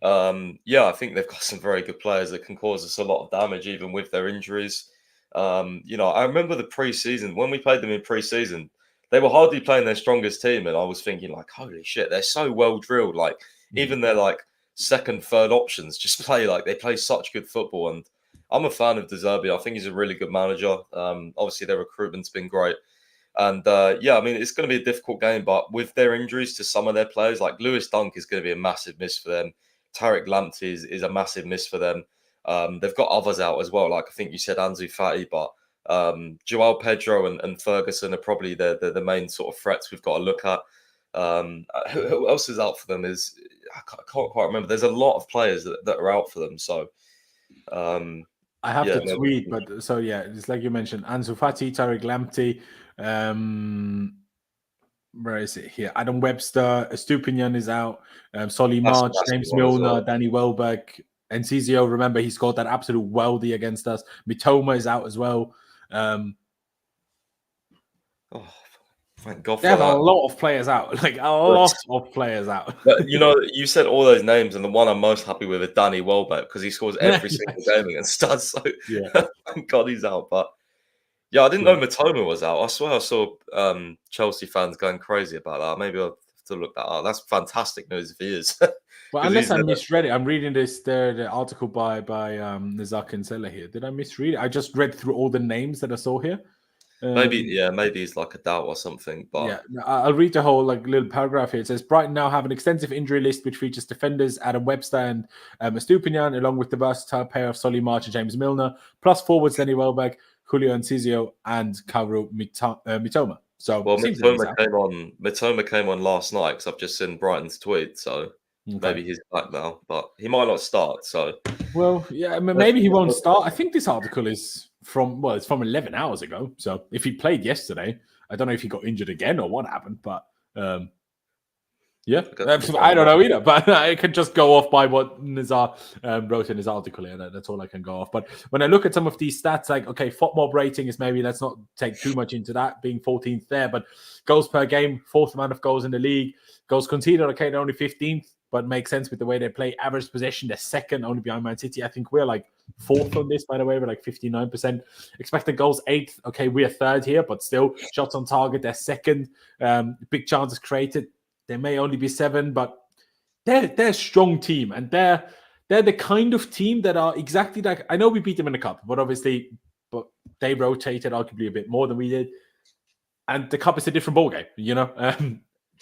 I think they've got some very good players that can cause us a lot of damage, even with their injuries. I remember the pre-season, when we played them in pre-season, they were hardly playing their strongest team. And I was thinking, like, holy shit, they're so well drilled. Like, even their, like, second, third options just they play such good football. And I'm a fan of De Zerbi. I think he's a really good manager. Obviously, their recruitment's been great. And it's going to be a difficult game, but with their injuries to some of their players, like Lewis Dunk is going to be a massive miss for them. Tariq Lamptey is a massive miss for them. They've got others out as well. Like, I think you said Ansu Fati, but Joao Pedro and Ferguson are probably the main sort of threats we've got to look at. Who else is out for them? I can't quite remember. There's a lot of players that are out for them. So I have to tweet, but so yeah, it's like you mentioned, Ansu Fati, Tariq Lamptey, where is it here? Adam Webster, Estupinian is out, Solly March, James Milner, Danny Welbeck, Encizio. Remember, he scored that absolute worldie against us. Mitoma is out as well. Thank God for they have a lot of players out, like a lot of players out. But, you said all those names, and the one I'm most happy with is Danny Welbeck because he scores every single game against us. So thank God he's out. But yeah, I didn't know Mitoma was out. I swear I saw Chelsea fans going crazy about that. Maybe I'll have to look that up. That's fantastic news if he is. Well, unless I misread it, I'm reading the article by Nizak and Seller here. Did I misread it? I just read through all the names that I saw here. Maybe he's like a doubt or something. But I'll read the whole little paragraph here. It says Brighton now have an extensive injury list which features defenders Adam Webster and Estupinian, along with the versatile pair of Solly March and James Milner, plus forwards Danny Welbeck, Julio Encizio, and Kaoru Mitoma. So Mitoma came on last night because I've just seen Brighton's tweet. So maybe he's back now, but he might not start. So maybe he won't start. I think this article is from 11 hours ago. So if he played yesterday, I don't know if he got injured again or what happened, but I don't know either. But I can just go off by what Nizar wrote in his article here. That's all I can go off. But when I look at some of these stats, like, okay, FOTMob rating is maybe, let's not take too much into that, being 14th there, but goals per game, 4th amount of goals in the league. Goals conceded, okay, they're only 15th, but makes sense with the way they play. Average possession, they're second, only behind Man City. I think we're like fourth on this, by the way, with like 59%. Expected goals, 8th. Okay, we are 3rd here, but still, shots on target, they're 2nd. Big chances created, they may only be 7, but they're a strong team, and they're the kind of team that are exactly like, I know we beat them in the cup, but obviously, they rotated arguably a bit more than we did. And the cup is a different ballgame, you know?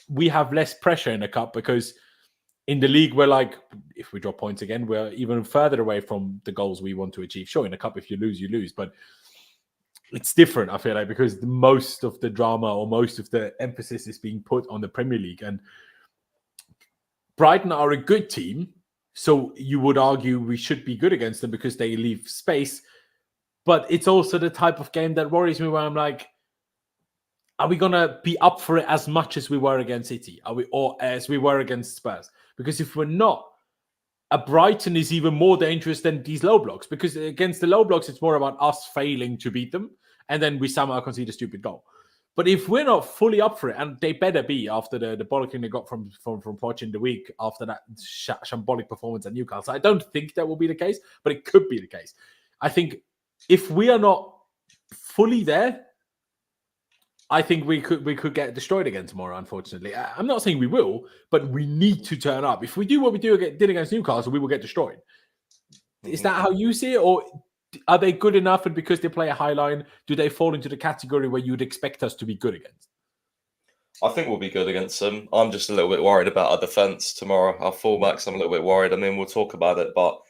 We have less pressure in the cup because in the league, we're like, if we drop points again, we're even further away from the goals we want to achieve. Sure, in the cup, if you lose, you lose. But it's different, I feel like, because most of the drama or most of the emphasis is being put on the Premier League. And Brighton are a good team. So you would argue we should be good against them because they leave space. But it's also the type of game that worries me, where I'm like, are we going to be up for it as much as we were against City? Or as we were against Spurs? Because if we're not, a Brighton is even more dangerous than these low blocks. Because against the low blocks, it's more about us failing to beat them. And then we somehow concede a stupid goal. But if we're not fully up for it, and they better be after the bollocking they got from Poch in the week after that shambolic performance at Newcastle. I don't think that will be the case, but it could be the case. I think if we are not fully there, I think we could get destroyed again tomorrow, unfortunately. I'm not saying we will, but we need to turn up. If we do what we did against Newcastle, we will get destroyed. Is that how you see it? Or are they good enough, and because they play a high line, do they fall into the category where you'd expect us to be good against? I think we'll be good against them. I'm just a little bit worried about our defence tomorrow. Our fullbacks, I'm a little bit worried. I mean, we'll talk about it, but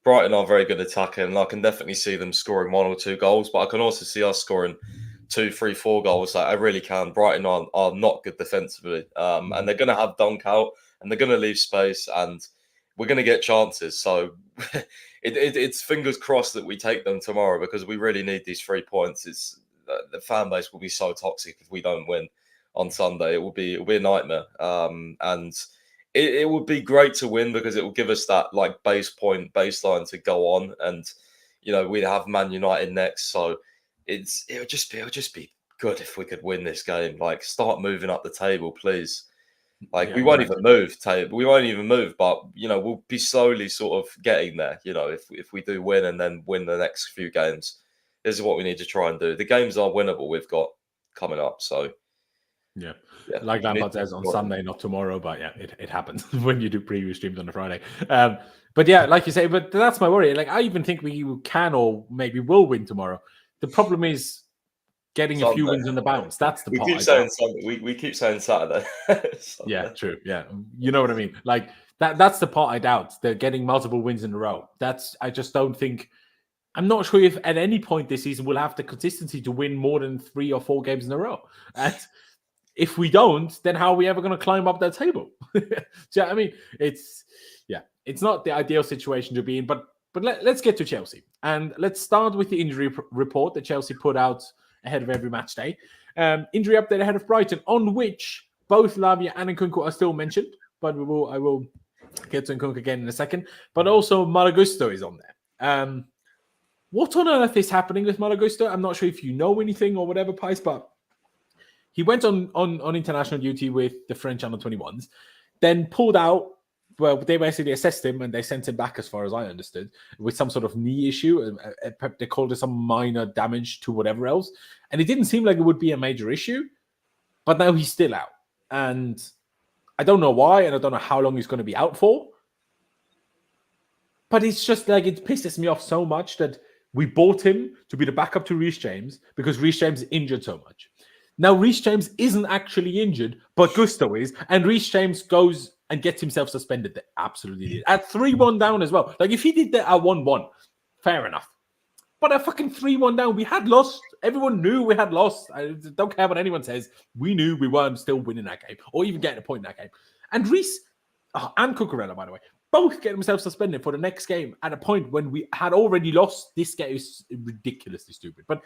Brighton are very good attacking, and I can definitely see them scoring 1 or 2 goals, but I can also see us scoring 2, 3, 4 goals. Like, I really can. Brighton are not good defensively, and they're going to have dunk out, and they're going to leave space, and we're going to get chances. So it's fingers crossed that we take them tomorrow, because we really need these 3 points. It's the fan base will be so toxic if we don't win on Sunday. It will be a nightmare, and it would be great to win, because it will give us that like baseline to go on, and you know, we'd have Man United next, so it would just be good if we could win this game. Like, start moving up the table, please. Like, we won't even move, but you know, we'll be slowly sort of getting there. You know, if we do win and then win the next few games, this is what we need to try and do. The games are winnable we've got coming up, so yeah. Like Lampard says, on Sunday, not tomorrow, but yeah, it happens when you do preview streams on a Friday. But yeah, like you say, but that's my worry. Like, I even think we can or maybe will win tomorrow. The problem is getting Sunday. A few wins on the bounce. That's the part. Keep saying Sunday. We keep saying Saturday. Yeah, true. Yeah, you know what I mean. Like that's the part I doubt. They're getting multiple wins in a row. I just don't think. I'm not sure if at any point this season we'll have the consistency to win more than 3 or 4 games in a row. And if we don't, then how are we ever going to climb up that table? Do you know what I mean? It's not the ideal situation to be in, but let's get to Chelsea. And let's start with the injury report that Chelsea put out ahead of every match day. Injury update ahead of Brighton, on which both Lavia and Nkunku are still mentioned, but I will get to Nkunku again in a second. But also Malo Gusto is on there. What on earth is happening with Malo Gusto? I'm not sure if you know anything or whatever, Pies, but he went on international duty with the French under-21s, then pulled out. Well, they basically assessed him and they sent him back, as far as I understood, with some sort of knee issue. They called it some minor damage to whatever else. And it didn't seem like it would be a major issue, but now he's still out. And I don't know why, and I don't know how long he's going to be out for. But it's just like, it pisses me off so much that we bought him to be the backup to Reece James because Reece James is injured so much. Now, Reece James isn't actually injured, but Gusto is. And Reece James goes and gets himself suspended. They absolutely did. At 3-1 down as well. Like, if he did that at 1-1, fair enough. But at fucking 3-1 down, we had lost. Everyone knew we had lost. I don't care what anyone says. We knew we weren't still winning that game or even getting a point in that game. And Reece and Cucurella, by the way, both get themselves suspended for the next game at a point when we had already lost. This game is ridiculously stupid. But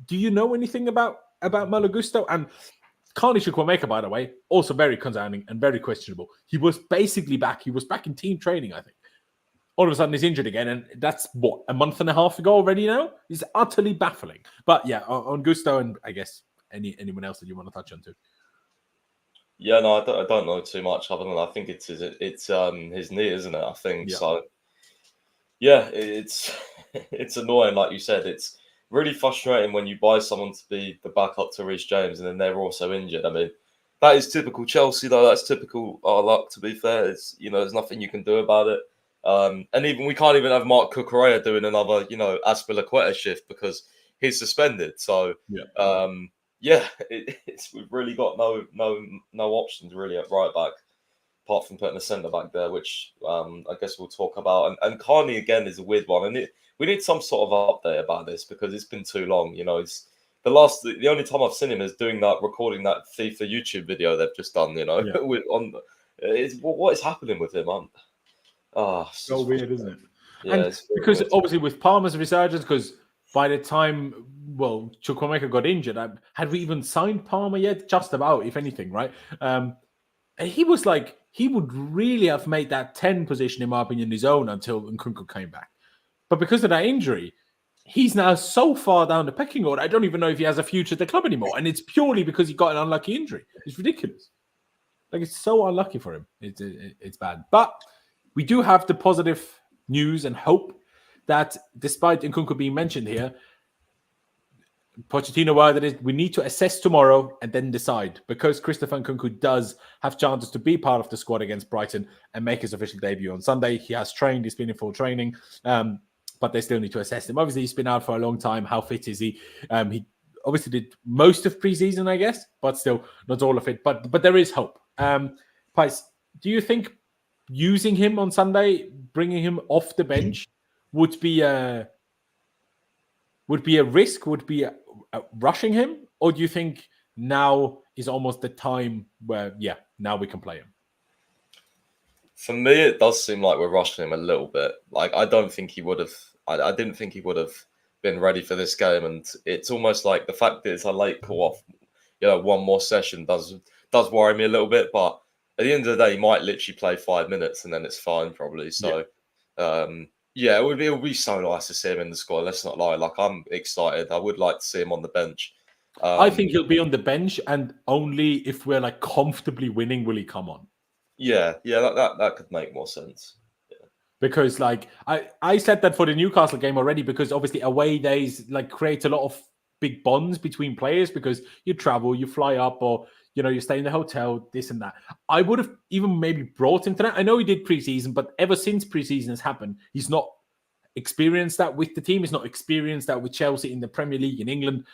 do you know anything about Malo Gusto? And Carney Chukwuemeka, by the way, also very concerning and very questionable. He was basically back. He was back in team training, I think. All of a sudden, he's injured again. And that's, what, a month and a half ago already now? It's utterly baffling. But yeah, on Gusto and I guess anyone else that you want to touch on too. Yeah, no, I don't know too much other than I think it's his knee, isn't it? I think so. Yeah, it's it's annoying, like you said. It's really frustrating when you buy someone to be the backup to Reece James and then they're also injured. I mean, that is typical Chelsea, though. That's typical our luck. To be fair, it's there's nothing you can do about it. And even we can't even have Marc Cucurella doing another Aspilicueta shift because he's suspended. So Yeah. yeah, we've really got no options really at right back, apart from putting a centre back there, which I guess we'll talk about. And Carney again is a weird one, and we need some sort of update about this because it's been too long. It's the only time I've seen him is recording that FIFA YouTube video they've just done. Yeah. What is happening with him? So weird, isn't it? Yeah, And because weird. obviously with Palmer's resurgence, because by the time Chukwuemeka got injured, had we even signed Palmer yet? Just about, if anything, right? He would really have made that 10 position, in my opinion, his own until Nkunku came back. But because of that injury, he's now so far down the pecking order, I don't even know if he has a future at the club anymore. And it's purely because he got an unlucky injury. It's ridiculous. Like, it's so unlucky for him. It's bad. But we do have the positive news and hope that despite Nkunku being mentioned here, Pochettino worded it, we need to assess tomorrow and then decide, because Christopher Nkunku does have chances to be part of the squad against Brighton and make his official debut on Sunday. He has trained, he's been in full training, but they still need to assess him. Obviously, he's been out for a long time. How fit is he? He obviously did most of preseason, I guess, but still not all of it. But there is hope. Pys, do you think using him on Sunday, bringing him off the bench, would be a risk? Would be rushing him, or do you think now is almost the time where now we can play him? For me, it does seem like we're rushing him a little bit. Like, I don't think he would have. I didn't think he would have been ready for this game, and it's almost like the fact that it's a late call off. One more session does worry me a little bit. But at the end of the day, he might literally play 5 minutes, and then it's fine probably. So, yeah, it would be so nice to see him in the squad. Let's not lie. Like, I'm excited. I would like to see him on the bench. I think he'll be on the bench, and only if we're like comfortably winning will he come on. Yeah, that could make more sense. Yeah. Because like I said that for the Newcastle game already, because obviously away days like create a lot of big bonds between players because you travel, you fly up, or you stay in the hotel, this and that. I would have even maybe brought him to that. I know he did preseason, but ever since preseason has happened, he's not experienced that with the team. He's not experienced that with Chelsea in the Premier League in England.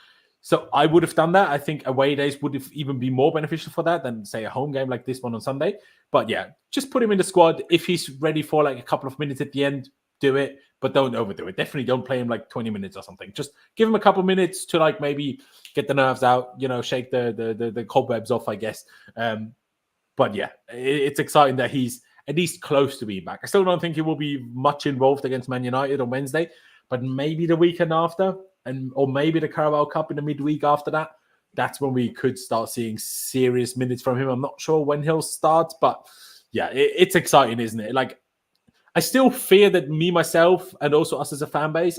So I would have done that. I think away days would have even been more beneficial for that than, say, a home game like this one on Sunday. But yeah, just put him in the squad. If he's ready for like a couple of minutes at the end, do it. But don't overdo it. Definitely don't play him like 20 minutes or something. Just give him a couple of minutes to like maybe get the nerves out, shake the cobwebs off, I guess. But yeah, it's exciting that he's at least close to being back. I still don't think he will be much involved against Man United on Wednesday, but maybe the weekend after. Or maybe the Carabao Cup in the midweek after that. That's when we could start seeing serious minutes from him. I'm not sure when he'll start, but yeah, it's exciting, isn't it? Like, I still fear that me, myself, and also us as a fan base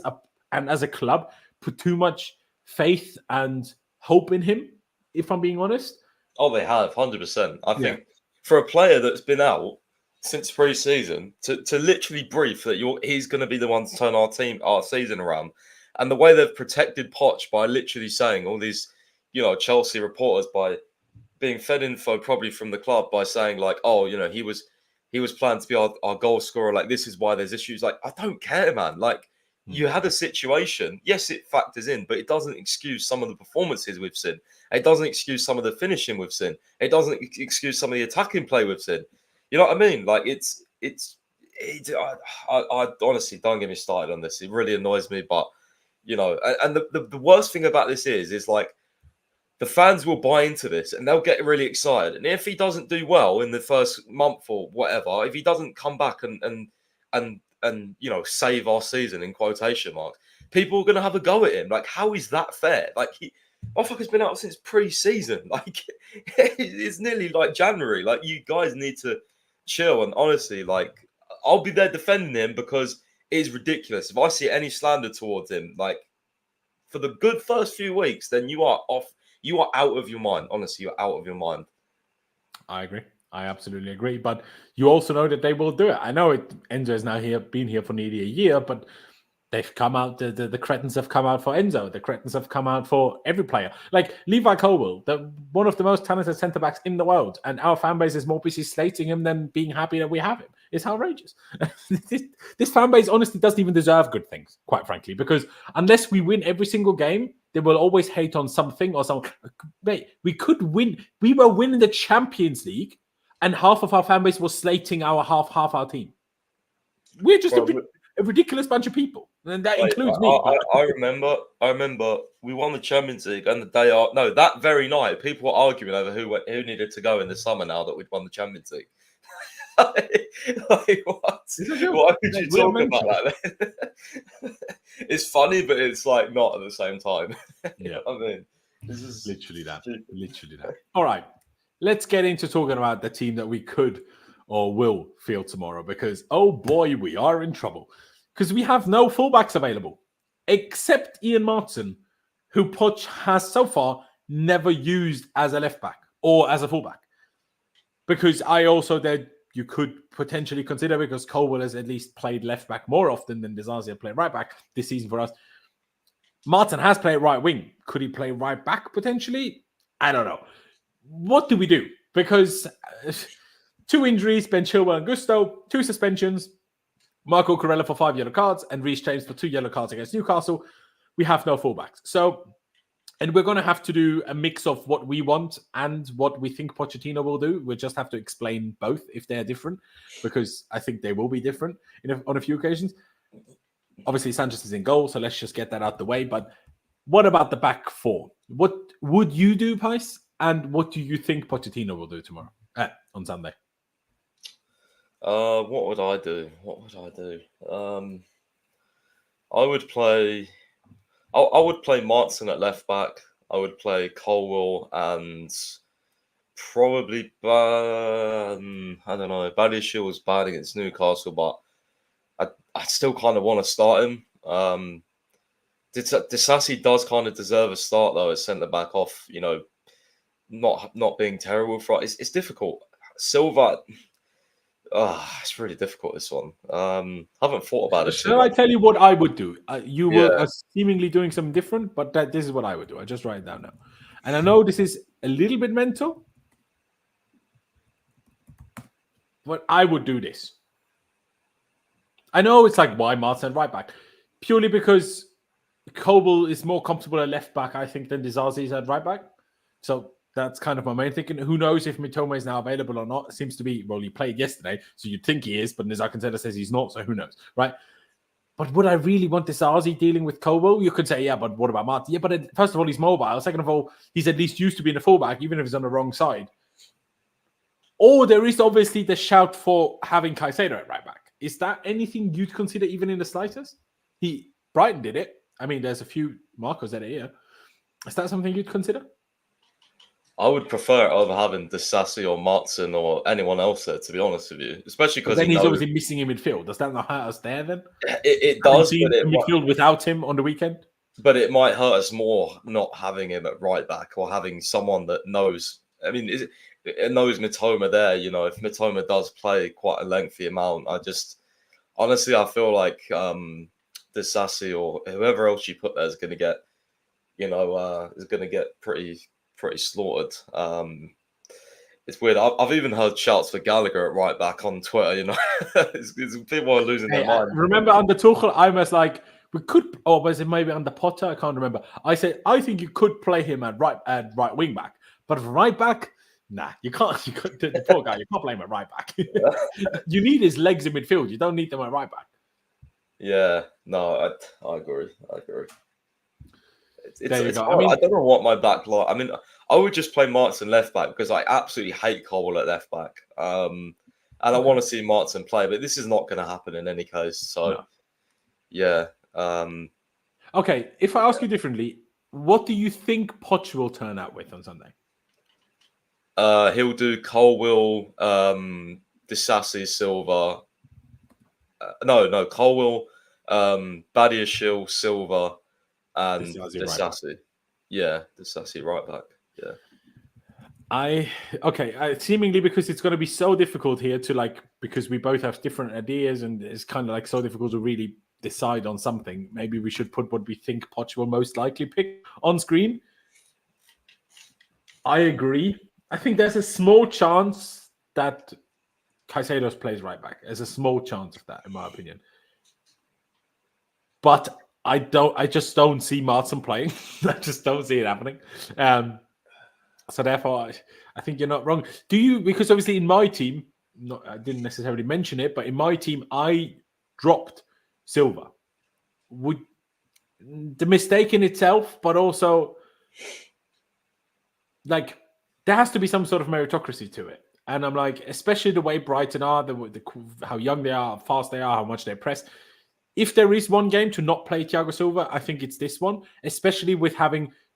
and as a club put too much faith and hope in him, if I'm being honest. Oh, they have, 100%. I think for a player that's been out since pre-season to literally brief that he's going to be the one to turn our season around. And the way they've protected Poch by literally saying all these, Chelsea reporters by being fed info probably from the club by saying like, oh, he was planned to be our goal scorer. Like, this is why there's issues. Like, I don't care, man. Like, you had a situation. Yes, it factors in, but it doesn't excuse some of the performances we've seen. It doesn't excuse some of the finishing we've seen. It doesn't excuse some of the attacking play we've seen. You know what I mean? Like, I honestly, don't get me started on this. It really annoys me, but and the worst thing about this is like the fans will buy into this and they'll get really excited. And if he doesn't do well in the first month or whatever, if he doesn't come back and save our season in quotation marks, people are gonna have a go at him. Like, how is that fair? Like, motherfucker's been out since pre-season. Like, it's nearly like January. Like, you guys need to chill. And honestly, like, I'll be there defending him because it is ridiculous. If I see any slander towards him, like, for the good first few weeks, then you are off. You are out of your mind. Honestly, you're out of your mind. I agree. I absolutely agree. But you also know that they will do it. I know Enzo is now been here for nearly a year, but they've come out, the cretins have come out for Enzo. The cretins have come out for every player. Like Levi Colwill, one of the most talented centre-backs in the world. And our fan base is more busy slating him than being happy that we have him. It's outrageous. This fan base honestly doesn't even deserve good things, quite frankly, because unless we win every single game, they will always hate on something or someone. Mate, we could win. We were winning the Champions League and half of our fan base was slating our half our team. We're just a ridiculous bunch of people, and that includes me. I remember we won the Champions League, and that very night, people were arguing over who needed to go in the summer now that we'd won the Champions League. Like, what? Why would you talk about that? It's funny, but it's like not at the same time. Yeah, I mean, this is literally that. All right, let's get into talking about the team that we could or will field tomorrow, because oh boy, we are in trouble because we have no fullbacks available except Ian Maatsen, who Poch has so far never used as a left back or as a fullback. Because I also you could potentially consider, because Colwill has at least played left back more often than Disasi have played right back this season for us. Maatsen has played right wing. Could he play right back potentially? I don't know. What do we do? Because 2 injuries, Ben Chilwell and Gusto, 2 suspensions, Marc Cucurella for 5 yellow cards, and Reece James for 2 yellow cards against Newcastle. We have no fullbacks. And we're going to have to do a mix of what we want and what we think Pochettino will do. We'll just have to explain both if they're different, because I think they will be different on a few occasions. Obviously, Sanchez is in goal, so let's just get that out the way. But what about the back four? What would you do, Pys? And what do you think Pochettino will do tomorrow, on Sunday? What would I do? I would play Maatsen at left back. I would play Colwill and probably I don't know. Badiashile was bad against Newcastle, but I still kind of want to start him. Disasi does kind of deserve a start though as centre back off. You know, not being terrible for it. It's difficult. Silva. It's really difficult, this one. Haven't thought about it. Shall I tell you what I would do? You were seemingly doing something different, but this is what I would do. I just write it down now. And I know this is a little bit mental, but I would do this. I know it's like, why Maatsen right back? Purely because Colwill is more comfortable at left back, I think, than Disasi is at right back. So that's kind of my main thinking. Who knows if Mitoma is now available or not? It seems to be, well, he played yesterday, so you'd think he is, but Nizar says he's not, so who knows, right? But would I really want Disasi dealing with Colwill? You could say, yeah, but what about Maatsen? Yeah, but first of all, he's mobile. Second of all, he's at least used to being a fullback, even if he's on the wrong side. Or there is obviously the shout for having Caicedo at right back. Is that anything you'd consider even in the slightest? Brighton did it. I mean, there's a few Marcos that are here. Is that something you'd consider? I would prefer it over having Disasi or Maatsen or anyone else there, to be honest with you. Especially because then he's obviously missing in midfield. Does that not hurt us there then? It does. But midfield without him on the weekend? But it might hurt us more not having him at right back or having someone that knows. I mean, it knows Mitoma there. You know, if Mitoma does play quite a lengthy amount, honestly, I feel like Disasi or whoever else you put there is going to get, pretty slaughtered. It's weird. I've even heard shouts for Gallagher at right back on Twitter. You know, people are losing their mind. Remember under Tuchel, I was like, we could, or was it maybe under Potter? I can't remember. I said I think you could play him at right wing back, but right back, nah, you can't. The poor guy, you can't play him at right back. You need his legs in midfield. You don't need them at right back. Yeah, no, I agree. There you go. I don't know what my back line. I mean, I would just play Maatsen left back because I absolutely hate Colwill at left back. And I want to see Maatsen play, but this is not going to happen in any case. So, yeah. Okay, if I ask you differently, what do you think Poch will turn out with on Sunday? He'll do Colwill, Disasi, Silva. No, Colwill, Badiashile, Silva, and Disasi. Right back. Yeah, Disasi right back. Yeah. Seemingly because it's going to be so difficult here to because we both have different ideas and it's kind of so difficult to really decide on something. Maybe we should put what we think Poch will most likely pick on screen. I agree. I think there's a small chance that Caicedo plays right back. There's a small chance of that, in my opinion. But I just don't see Maatsen playing. I just don't see it happening. So therefore, I think you're not wrong. Do you? Because obviously in my team, I didn't necessarily mention it, but in my team, I dropped Silva. Would the mistake in itself, but also there has to be some sort of meritocracy to it. And I'm especially the way Brighton are, how young they are, how fast they are, how much they press. If there is one game to not play Thiago Silva, I think it's this one, especially with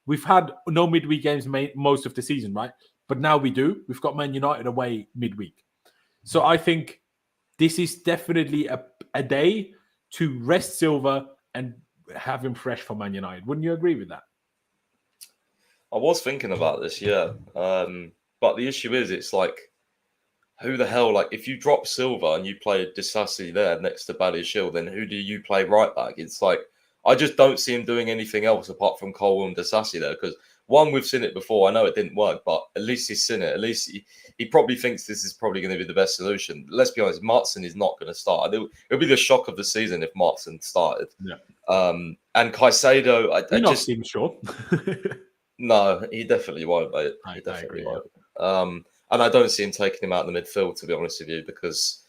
we've had no midweek games most of the season, right? But now we do. We've got Man United away midweek. So I think this is definitely a day to rest Silva and have him fresh for Man United. Wouldn't you agree with that? I was thinking about this, yeah. But the issue is, it's who the hell, if you drop Silva and you play Disasi there next to Badiashile, then who do you play right back? It's I just don't see him doing anything else apart from Chilwell and Disasi there. Because one, we've seen it before. I know it didn't work, but at least he's seen it. At least he probably thinks this is probably going to be the best solution. Let's be honest, Maatsen is not going to start. It would be the shock of the season if Maatsen started. Yeah. And Caicedo, I not just seem sure. No, he definitely won't, mate. He definitely won't. Yeah. And I don't see him taking him out in the midfield, to be honest with you, because,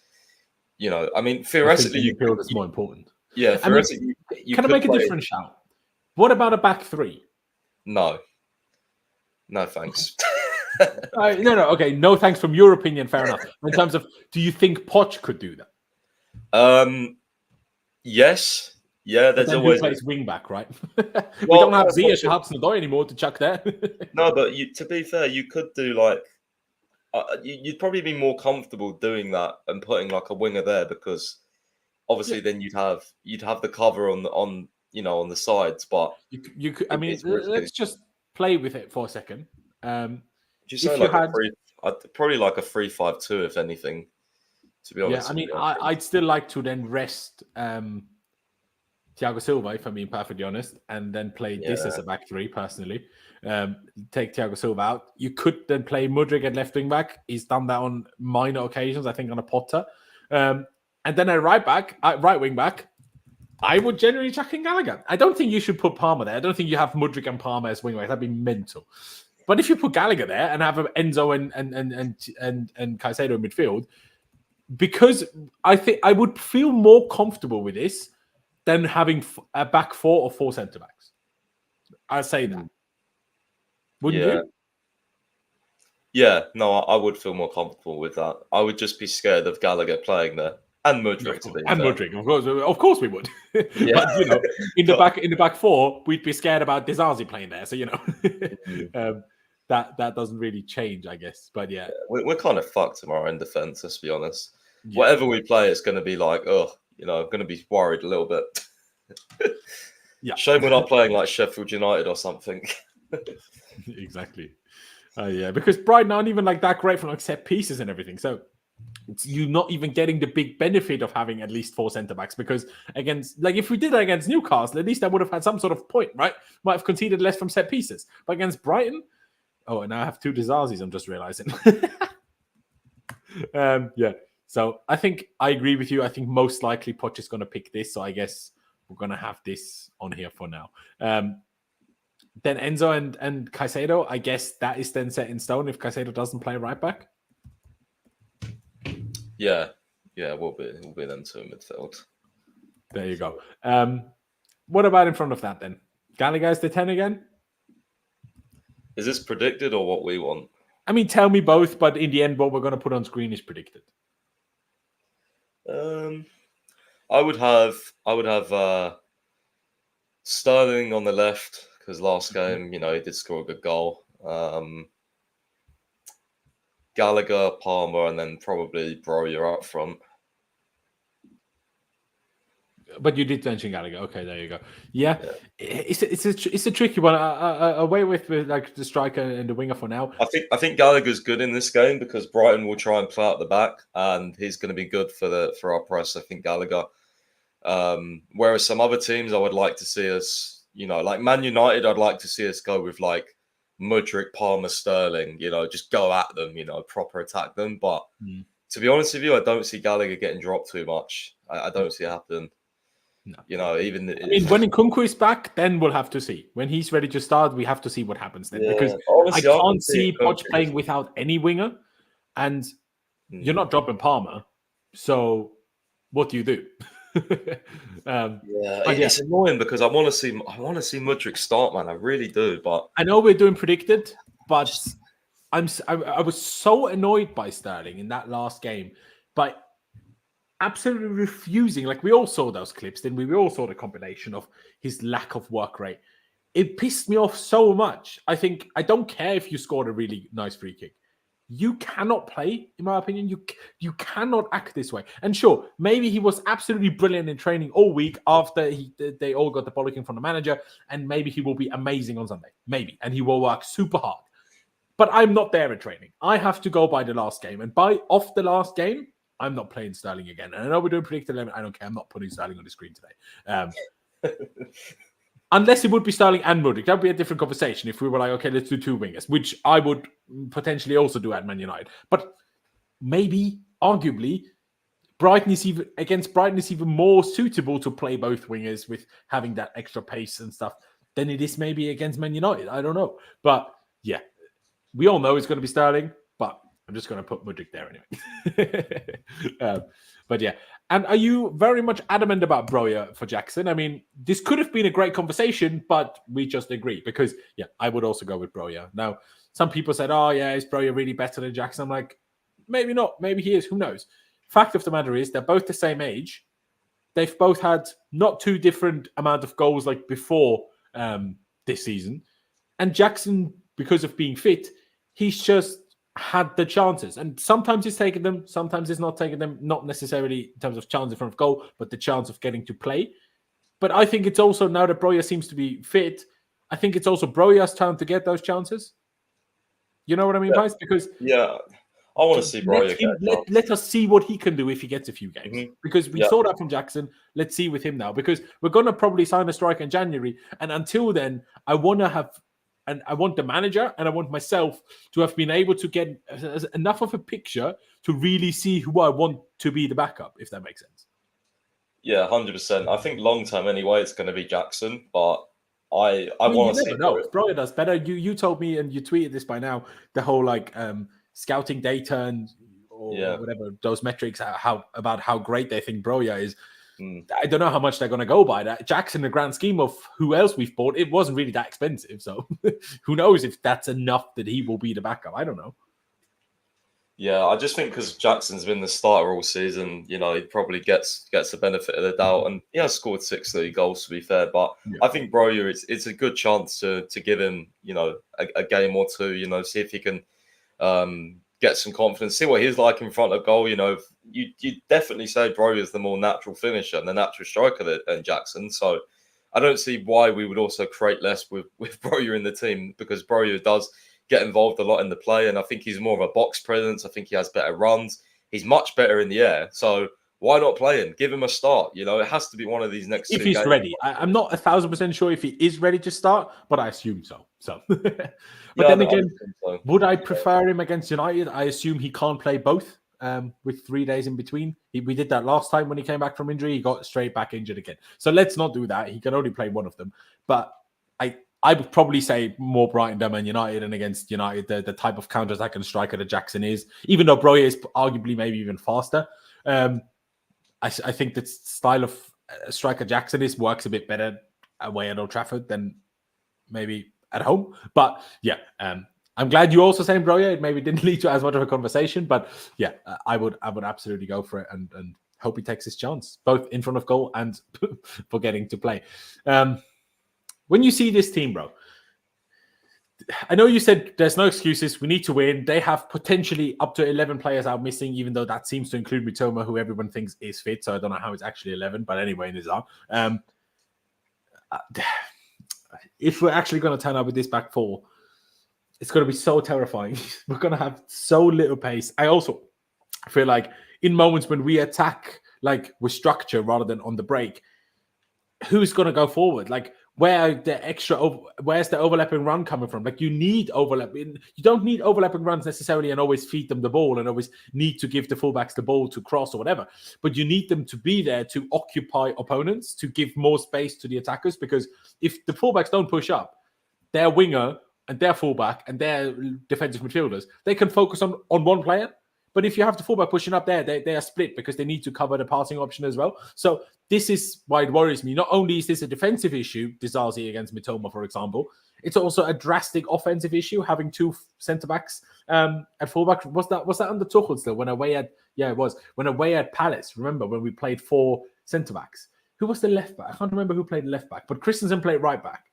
I mean, theoretically, midfield is more important. Yeah, theoretically, can I make a different shout? What about a back three? No, thanks. No. Okay, no thanks from your opinion. Fair enough. In terms of, do you think Poch could do that? Yes. Yeah, there's always who plays wing back, right? We don't have Ziyech Hudson-Odoi anymore to chuck there. No, but to be fair, you could do you'd probably be more comfortable doing that and putting a winger there, because obviously then you'd have the cover on the sides. But you could. I mean, let's just play with it for a second. Just say probably a 3-5-2, if anything. To be honest, yeah. I mean, I'd still like to then rest Thiago Silva, if I'm being perfectly honest, and then play this as a back three, personally. Take Thiago Silva out. You could then play Mudryk at left wing back. He's done that on minor occasions, I think, on a Potter. And then at right wing back, I would generally chuck in Gallagher. I don't think you should put Palmer there. I don't think you have Mudryk and Palmer as wing backs. That'd be mental. But if you put Gallagher there and have Enzo and Caicedo in midfield, because I think I would feel more comfortable with this than having a back four or four centre backs. I say that. Wouldn't you? Yeah, no, I would feel more comfortable with that. I would just be scared of Gallagher playing there and Mudryk. Mudryk, of course we would. Yeah. But in the back four, we'd be scared about Disasi playing there. So that doesn't really change, I guess. But yeah, we're kind of fucked tomorrow in defence. Let's be honest. Yeah. Whatever we play, it's going to be I'm going to be worried a little bit. Yeah. Shame we're not playing like Sheffield United or something. Exactly. Yeah, because Brighton aren't even that great from set pieces and everything. So you're not even getting the big benefit of having at least four centre backs, because against if we did that against Newcastle, at least I would have had some sort of point, right? Might have conceded less from set pieces. But against Brighton, and I have two Disasis, I'm just realizing. Yeah. So I think I agree with you. I think most likely Poch is going to pick this. So I guess we're going to have this on here for now. Then Enzo and Caicedo, I guess that is then set in stone if Caicedo doesn't play right back. Yeah, we'll be them two in midfield. There you go. What about in front of that then? Gallagher is the 10 again? Is this predicted or what we want? I mean, tell me both, but in the end, what we're going to put on screen is predicted. I would have Sterling on the left, because last game, he did score a good goal. Gallagher, Palmer, and then probably Broja up front. But you did mention Gallagher. Okay, there you go. Yeah. It's a tricky one. Away with like the striker and the winger for now. I think Gallagher's good in this game because Brighton will try and play out the back, and he's going to be good for our press. I think Gallagher. Whereas some other teams, I would like to see us, like Man United, I'd like to see us go with like Mudryk, Palmer, Sterling. Just go at them. Proper attack them. But to be honest with you, I don't see Gallagher getting dropped too much. I don't see it happening. No. Even when Nkunku is back, then we'll have to see. When he's ready to start, we have to see what happens then. Because honestly, I can't see Poch playing without any winger, and you're not dropping Palmer. So what do you do? It's annoying because I want to see Mudryk start, man. I really do. But I know we're doing predicted, but I was so annoyed by Sterling in that last game, but absolutely refusing. Like, we all saw those clips, didn't we? We all saw the combination of his lack of work rate. It pissed me off so much. I don't care if you scored a really nice free kick. You cannot play, in my opinion. You cannot act this way. And sure, maybe he was absolutely brilliant in training all week after they all got the bollocking from the manager, and maybe he will be amazing on Sunday. Maybe. And he will work super hard. But I'm not there at training. I have to go by the last game. And off the last game, I'm not playing Sterling again. And I know we're doing predicted 11. I don't care. I'm not putting Sterling on the screen today. Unless it would be Sterling and Mudryk. That would be a different conversation if we were like, okay, let's do two wingers, which I would potentially also do at Man United. But maybe, arguably, Brighton is even more suitable to play both wingers with having that extra pace and stuff than it is maybe against Man United. I don't know. But yeah, we all know it's going to be Sterling, but I'm just going to put Mudryk there anyway. But yeah. And are you very much adamant about Broja for Jackson? I mean, this could have been a great conversation, but we just agree because, yeah, I would also go with Broja. Now, some people said, oh, yeah, is Broja really better than Jackson? I'm like, maybe not. Maybe he is. Who knows? Fact of the matter is they're both the same age. They've both had not too different amount of goals like before this season. And Jackson, because of being fit, he's just had the chances, and sometimes he's taken them, sometimes he's not taken them, not necessarily in terms of chance in front of goal, but the chance of getting to play. But I think it's also, now that Broja seems to be fit, I think it's also Broja's time to get those chances. You know what I mean, Pies? Because I want to see Broja. Let us see what he can do if he gets a few games. Because we saw that from Jackson. Let's see with him now, because we're going to probably sign a striker in January, and until then, I want the manager and I want myself to have been able to get enough of a picture to really see who I want to be the backup, if that makes sense. Yeah, 100%. I think long term anyway, it's going to be Jackson, but I want to see. No, if Broja does better. You told me, and you tweeted this by now, the whole like scouting data and whatever those metrics about how great they think Broja is. I don't know how much they're going to go by that. Jackson, in the grand scheme of who else we've bought, it wasn't really that expensive. So who knows if that's enough that he will be the backup. I don't know. Yeah, I just think because Jackson's been the starter all season, he probably gets the benefit of the doubt. And he has scored 6 goals, to be fair. But I think Broja, it's a good chance to give him, a game or two, see if he can get some confidence, see what he's like in front of goal. You definitely say Broja is the more natural finisher and the natural striker than Jackson. So I don't see why we would also create less with Broja in the team, because Broja does get involved a lot in the play, and I think he's more of a box presence. I think he has better runs. He's much better in the air. So why not play him? Give him a start. It has to be one of these next two games. If he's ready. I'm not 1,000% sure if he is ready to start, but I assume so. But then again, would I prefer him against United? I assume he can't play both with 3 days in between. We did that last time when he came back from injury. He got straight back injured again. So let's not do that. He can only play one of them. But I would probably say more Brighton than United, and against United, the type of counter-attack and striker that Jackson is, even though Broja is arguably maybe even faster. I think the style of striker Jackson works a bit better away at Old Trafford than maybe at home. But yeah, I'm glad you also saying Broja. It maybe didn't lead to as much of a conversation, but yeah, I would absolutely go for it and hope he takes his chance, both in front of goal and for getting to play. When you see this team, bro, I know you said there's no excuses. We need to win. They have potentially up to 11 players out missing, even though that seems to include Mitoma, who everyone thinks is fit. So I don't know how it's actually 11, but anyway, it is on. If we're actually going to turn up with this back four, it's going to be so terrifying. We're going to have so little pace. I also feel like in moments when we attack like with structure rather than on the break, who's going to go forward? Like, where's the overlapping run coming from? Like, you need overlapping. You don't need overlapping runs necessarily and always feed them the ball and always need to give the fullbacks the ball to cross or whatever. But you need them to be there to occupy opponents, to give more space to the attackers. Because if the fullbacks don't push up, their winger and their fullback and their defensive midfielders, they can focus on one player. But if you have the fullback pushing up there, they are split because they need to cover the passing option as well. So this is why it worries me. Not only is this a defensive issue, Disasi against Mitoma, for example, it's also a drastic offensive issue, having two centre-backs at fullback. Was that under Tuchel still? When away at Palace, remember when we played 4 centre-backs? Who was the left-back? I can't remember who played left-back, but Christensen played right-back.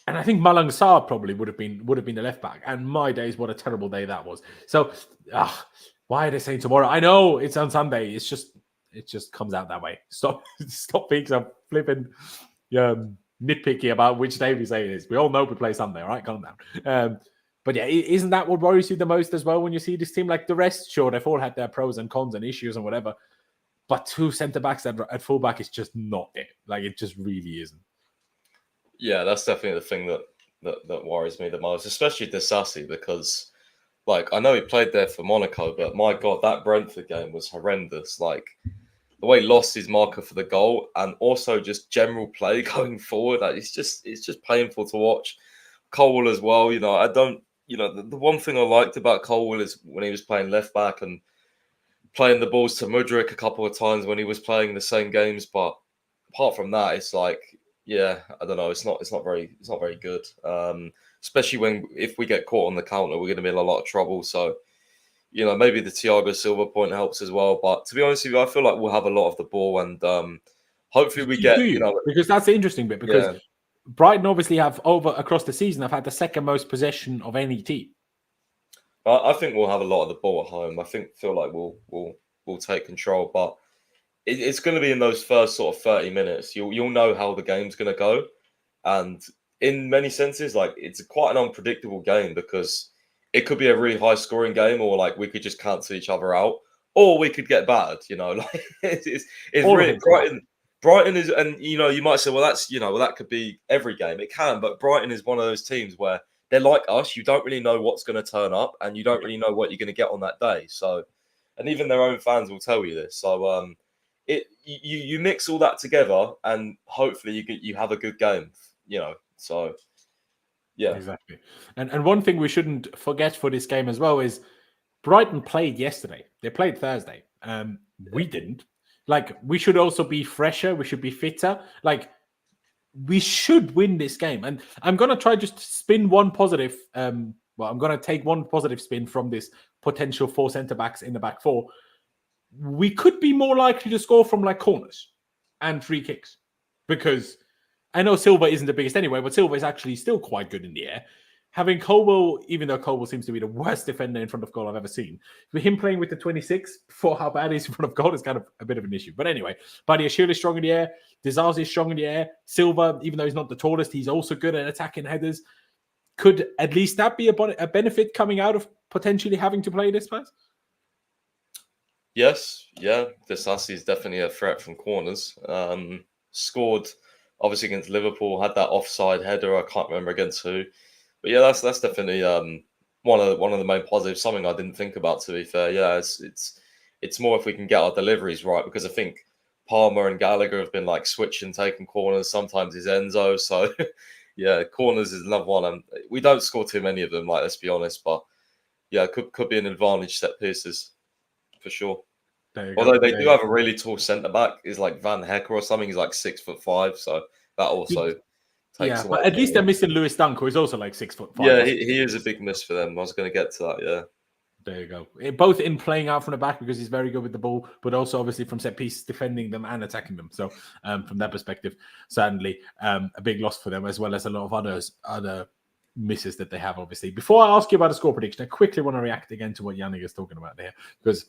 And I think Malang Sarr probably would have been the left back. And my days, what a terrible day that was. So, why are they saying tomorrow? I know it's on Sunday. It just comes out that way. Stop being so flipping nitpicky about which day we say it is. We all know we play Sunday, all right? Calm down. But yeah, isn't that what worries you the most as well when you see this team? Like the rest, sure, they've all had their pros and cons and issues and whatever. But 2 centre backs at fullback is just not it. Like it just really isn't. Yeah, that's definitely the thing that worries me the most, especially Disasi, because, like, I know he played there for Monaco, but my God, that Brentford game was horrendous. Like, the way he lost his marker for the goal and also just general play going forward, like, it's just painful to watch. Colwell as well, the one thing I liked about Colwell is when he was playing left back and playing the balls to Mudryk a couple of times when he was playing the same games, but apart from that, it's like, yeah, I don't know. It's not very good. Especially if we get caught on the counter, we're going to be in a lot of trouble. So, maybe the Thiago Silva point helps as well. But to be honest with you, I feel like we'll have a lot of the ball, and hopefully we get because that's the interesting bit. Because Brighton obviously have across the season have had the second most possession of any team. I think we'll have a lot of the ball at home. I feel like we'll take control, but it's going to be in those first sort of 30 minutes. You'll know how the game's going to go. And in many senses, like, it's quite an unpredictable game because it could be a really high scoring game, or like we could just cancel each other out, or we could get battered, like it's really Brighton is, and you might say, well, that's, that could be every game. It can, but Brighton is one of those teams where they're like us. You don't really know what's going to turn up and you don't really know what you're going to get on that day. So, and even their own fans will tell you this. So, you mix all that together and hopefully you have a good game, so yeah, exactly. And one thing we shouldn't forget for this game as well is Brighton played yesterday. They played Thursday. We didn't. Like, we should also be fresher. We should be fitter. Like, we should win this game. And I'm gonna try just to spin one positive. I'm gonna take one positive spin from this potential 4 centre backs in the back 4. We could be more likely to score from like corners and free kicks, because I know Silva isn't the biggest anyway, but Silva is actually still quite good in the air. Having Colwell, even though Colwell seems to be the worst defender in front of goal I've ever seen, for him playing with the 26 for how bad he is in front of goal is kind of a bit of an issue. But anyway, Badiashile is strong in the air. Disasi is strong in the air. Silva, even though he's not the tallest, he's also good at attacking headers. Could at least that be a benefit coming out of potentially having to play this pass? Yes, yeah. Disasi is definitely a threat from corners. Scored obviously against Liverpool, had that offside header. I can't remember against who, but yeah, that's definitely one of the main positives. Something I didn't think about, to be fair. Yeah, it's more if we can get our deliveries right, because I think Palmer and Gallagher have been like switching, taking corners. Sometimes it's Enzo. So yeah, corners is another one, and we don't score too many of them. Like, let's be honest, but yeah, could be an advantage set pieces. For sure. Although they do have a really tall centre back, is like Van Hecker or something. He's like 6'5", so that also takes away. But at least they're missing Lewis Dunk, who is also like 6'5". Yeah, he is a big miss for them. I was going to get to that. Yeah. There you go. Both in playing out from the back because he's very good with the ball, but also obviously from set piece, defending them and attacking them. So from that perspective, certainly a big loss for them, as well as a lot of other misses that they have, obviously. Before I ask you about the score prediction, I quickly want to react again to what Yannick is talking about there, because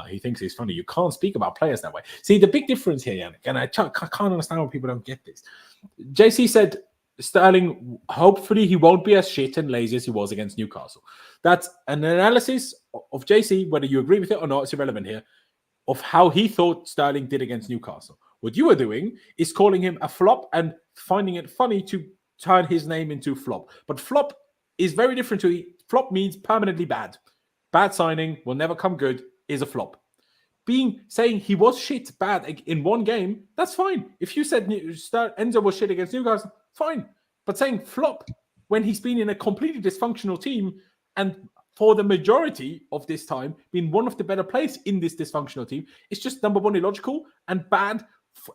he thinks he's funny. You can't speak about players that way. See, the big difference here, Yannick, and I can't understand why people don't get this. JC said Sterling, hopefully he won't be as shit and lazy as he was against Newcastle. That's an analysis of JC, whether you agree with it or not, it's irrelevant here, of how he thought Sterling did against Newcastle. What you are doing is calling him a flop and finding it funny to turn his name into flop. But flop is very different to flop means permanently bad. Bad signing, will never come good, is a flop. Saying he was shit bad in one game, that's fine. If you said Enzo was shit against Newcastle, fine. But saying flop when he's been in a completely dysfunctional team and for the majority of this time been one of the better players in this dysfunctional team, it's just number one, illogical and bad.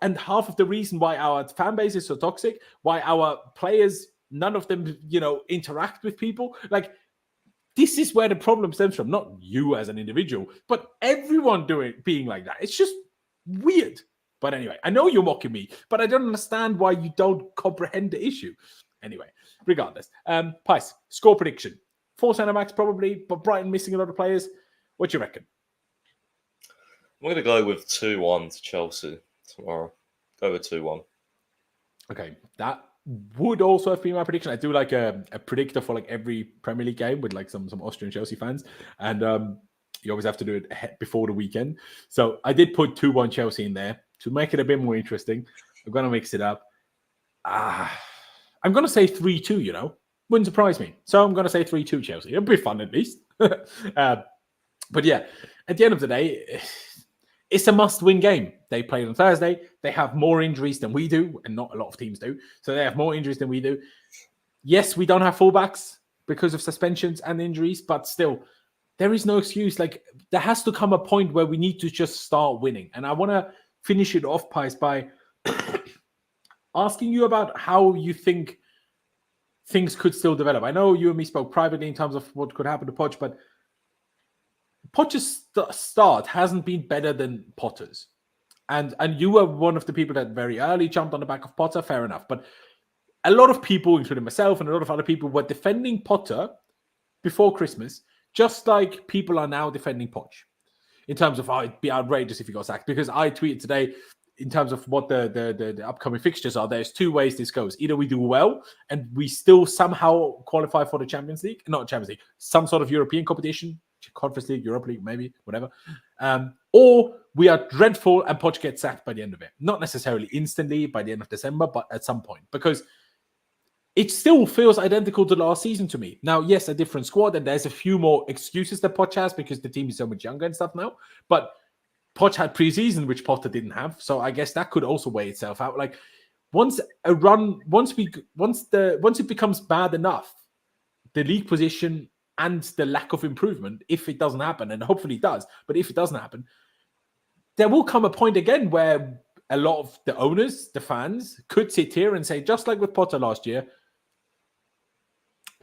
And half of the reason why our fan base is so toxic, why our players, none of them, interact with people. Like, this is where the problem stems from. Not you as an individual, but everyone being like that. It's just weird. But anyway, I know you're mocking me, but I don't understand why you don't comprehend the issue. Anyway, regardless. Pys, score prediction. 4 centre-backs probably, but Brighton missing a lot of players. What do you reckon? I'm going to go with 2-1 to Chelsea tomorrow. Go with 2-1. Okay, that would also have been my prediction. I do like a predictor for like every Premier League game with like some Austrian Chelsea fans. And you always have to do it before the weekend. So I did put 2-1 Chelsea in there to make it a bit more interesting. I'm going to mix it up. I'm going to say 3-2, Wouldn't surprise me. So I'm going to say 3-2 Chelsea. It'll be fun at least. But yeah, at the end of the day, it's a must-win game. They play on Thursday. They have more injuries than we do, and not a lot of teams do. So they have more injuries than we do. Yes, we don't have fullbacks because of suspensions and injuries, but still, there is no excuse. Like, there has to come a point where we need to just start winning. And I want to finish it off, Pys, by asking you about how you think things could still develop. I know you and me spoke privately in terms of what could happen to Poch, but Poch's start hasn't been better than Potter's. And you were one of the people that very early jumped on the back of Potter, fair enough. But a lot of people, including myself and a lot of other people, were defending Potter before Christmas, just like people are now defending Poch. In terms of, it'd be outrageous if he got sacked. Because I tweeted today, in terms of what the upcoming fixtures are, there's 2 ways this goes. Either we do well and we still somehow qualify for the Champions League, not Champions League, some sort of European competition, Conference League, Europa League, maybe, whatever. Or we are dreadful and Poch gets sacked by the end of it. Not necessarily instantly by the end of December, but at some point. Because it still feels identical to last season to me. Now, yes, a different squad, and there's a few more excuses that Poch has because the team is so much younger and stuff now. But Poch had preseason, which Potter didn't have. So I guess that could also weigh itself out. Like, once it becomes bad enough, the league position and the lack of improvement, if it doesn't happen, and hopefully it does, but if it doesn't happen, there will come a point again where a lot of the owners, the fans, could sit here and say, just like with Potter last year,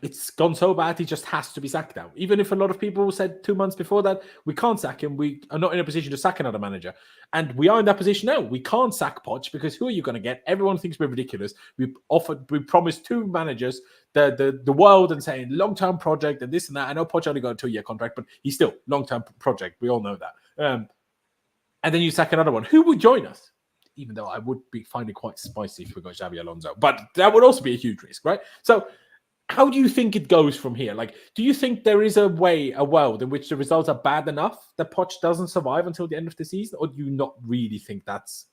it's gone so bad, he just has to be sacked now. Even if a lot of people said 2 months before that, we can't sack him, we are not in a position to sack another manager. And we are in that position now. We can't sack Poch because who are you going to get? Everyone thinks we're ridiculous. We promised 2 managers the world and saying long-term project and this and that. I know Poch only got a 2-year contract, but he's still long-term project. We all know that. And then you sack another one. Who would join us? Even though I would be finding it quite spicy if we got Xabi Alonso. But that would also be a huge risk, right? So how do you think it goes from here? Like, do you think there is a world in which the results are bad enough that Poch doesn't survive until the end of the season? Or do you not really think that's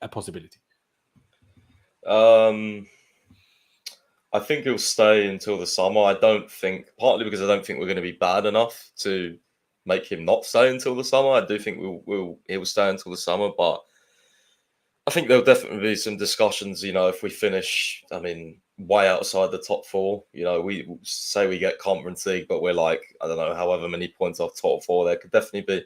a possibility? I think he'll stay until the summer. I don't think, partly because I don't think we're going to be bad enough to make him not stay until the summer. I do think he will stay until the summer, but I think there'll definitely be some discussions, if we finish, way outside the top 4. We say we get Conference League, but we're like, I don't know, however many points off top 4. There could definitely be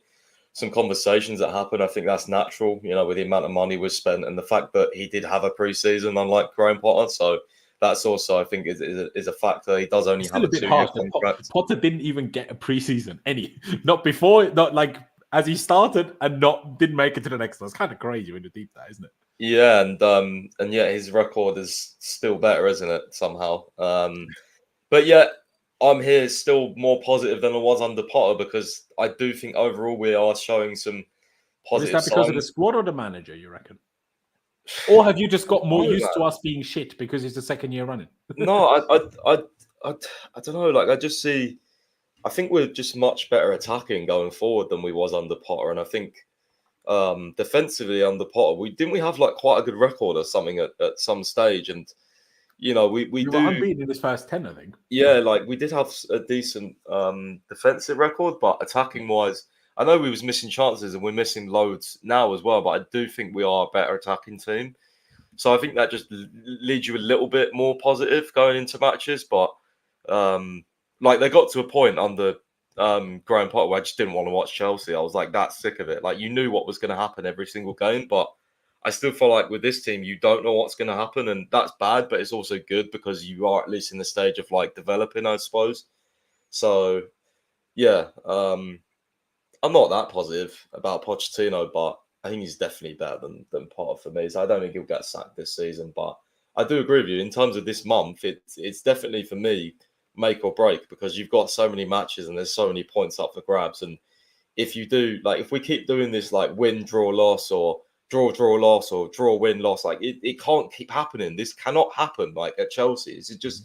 some conversations that happen. I think that's natural, with the amount of money we've spent and the fact that he did have a pre-season, unlike Graham Potter. So that's also, I think, is a factor. He does only It's have still a a bit 2-year harsh that contract. Potter didn't even get a preseason, not before, not like as he started, and didn't make it to the next one. It's kind of crazy when you deep that, isn't it? Yeah, and yet his record is still better, isn't it? Somehow, but yet I'm here still more positive than I was under Potter, because I do think overall we are showing some But is positive that because of the signs. squad or the manager, you reckon? Or have you just got more No, used to man. us being shit because it's the second year running? No, I don't know. Like, I think we're just much better attacking going forward than we was under Potter, and I think defensively under Potter, we have like quite a good record or something at some stage, and you know we We were do. unbeaten in his first 10, I think. Yeah, like we did have a decent defensive record, but attacking wise, I know we was missing chances and we're missing loads now as well. But I do think we are a better attacking team, so I think that just leads you a little bit more positive going into matches. But like they got to a point under Graham Potter where I just didn't want to watch Chelsea. I was like that sick of it. Like, you knew what was going to happen every single game, but I still feel like with this team, you don't know what's going to happen, and that's bad, but it's also good because you are at least in the stage of like developing, I suppose. So yeah, I'm not that positive about Pochettino, but I think he's definitely better than Potter for me. So I don't think he'll get sacked this season, but I do agree with you in terms of this month. It's definitely for me make or break, because you've got so many matches and there's so many points up for grabs, and if you do, like, if we keep doing this like win draw loss or draw loss or draw win loss, like it can't keep happening. This cannot happen like at Chelsea. It's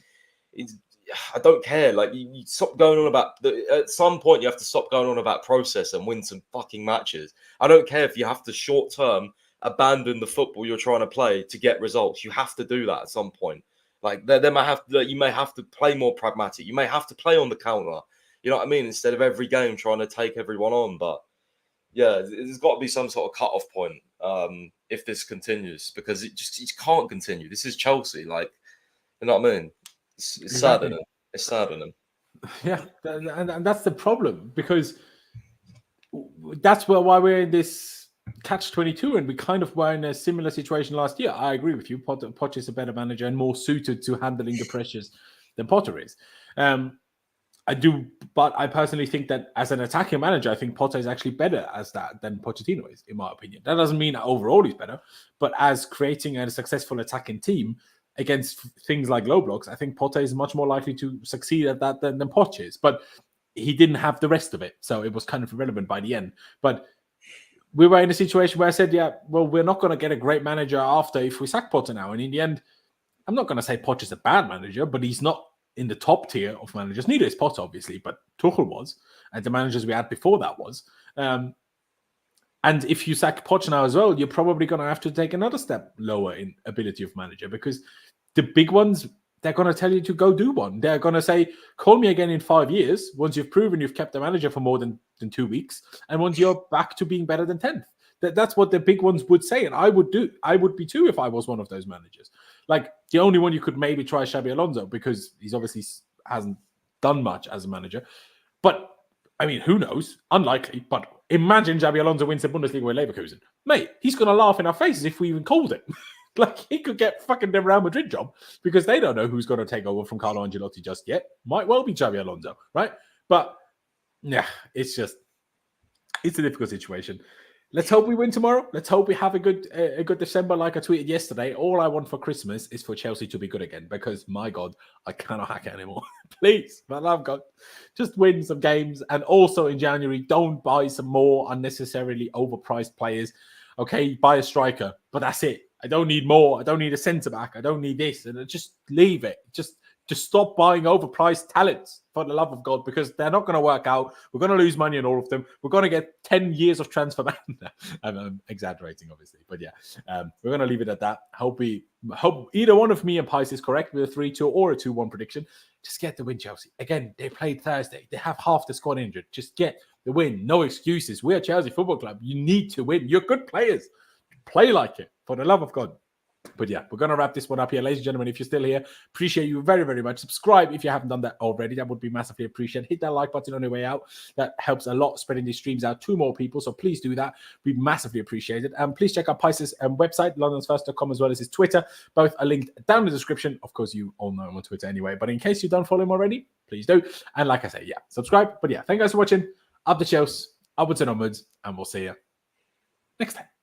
I don't care. Like, you stop going on about at some point you have to stop going on about process and win some fucking matches. I don't care if you have to short term abandon the football you're trying to play to get results. You have to do that at some point. Like, you may have to play more pragmatic. You may have to play on the counter. You know what I mean? Instead of every game trying to take everyone on. But yeah, there's got to be some sort of cut-off point if this continues, because it can't continue. This is Chelsea. Like, you know what I mean? It's Exactly. saddening. It's saddening. Yeah, and that's the problem, because that's why we're in this catch-22, and we kind of were in a similar situation last year. I agree with you. Potter is a better manager and more suited to handling the pressures than Potter is. I do, but I personally think that as an attacking manager, I think Potter is actually better as that than Pochettino is, in my opinion. That doesn't mean that overall he's better, but as creating a successful attacking team against things like low blocks, I think Potter is much more likely to succeed at that than Poch is. But he didn't have the rest of it, so it was kind of irrelevant by the end. But we were in a situation where I said, yeah, well, we're not going to get a great manager after if we sack Potter now. And in the end, I'm not going to say Poch is a bad manager, but he's not in the top tier of managers. Neither is Potter, obviously, but Tuchel was, and the managers we had before that was. And if you sack Poch now as well, you're probably going to have to take another step lower in ability of manager, because the big ones, they're going to tell you to go do one. They're going to say, call me again in 5 years, once you've proven you've kept the manager for more than 2 weeks, and once you're back to being better than 10th. That's what the big ones would say, and I would do. I would be too if I was one of those managers. Like, the only one you could maybe try is Xabi Alonso, because he's obviously hasn't done much as a manager. But, I mean, who knows? Unlikely. But imagine Xabi Alonso wins the Bundesliga with Leverkusen. Mate, he's going to laugh in our faces if we even called him. Like, he could get fucking the Real Madrid job, because they don't know who's going to take over from Carlo Ancelotti just yet. Might well be Xabi Alonso, right? But, yeah, it's a difficult situation. Let's hope we win tomorrow. Let's hope we have a good December. Like I tweeted yesterday, all I want for Christmas is for Chelsea to be good again, because, my God, I cannot hack it anymore. Please, for the love of God, just win some games. And also in January, don't buy some more unnecessarily overpriced players. Okay, buy a striker, but that's it. I don't need more. I don't need a centre-back. I don't need this. And just leave it. Just stop buying overpriced talents, for the love of God, because they're not going to work out. We're going to lose money on all of them. We're going to get 10 years of transfer ban. I'm exaggerating, obviously. But yeah, we're going to leave it at that. Hope either one of me and Pies is correct with a 3-2 or a 2-1 prediction. Just get the win, Chelsea. Again, they played Thursday. They have half the squad injured. Just get the win. No excuses. We're Chelsea Football Club. You need to win. You're good players. Play like it, for the love of God. But yeah, we're going to wrap this one up here. Ladies and gentlemen, if you're still here, appreciate you very, very much. Subscribe if you haven't done that already. That would be massively appreciated. Hit that like button on your way out. That helps a lot, spreading these streams out to more people. So please do that. We massively appreciate it. And please check out Pys's website, londonsfirst.com, as well as his Twitter. Both are linked down in the description. Of course, you all know him on Twitter anyway. But in case you don't follow him already, please do. And like I say, yeah, subscribe. But yeah, thank you guys for watching. Up the Chelsea, upwards and onwards. And we'll see you next time.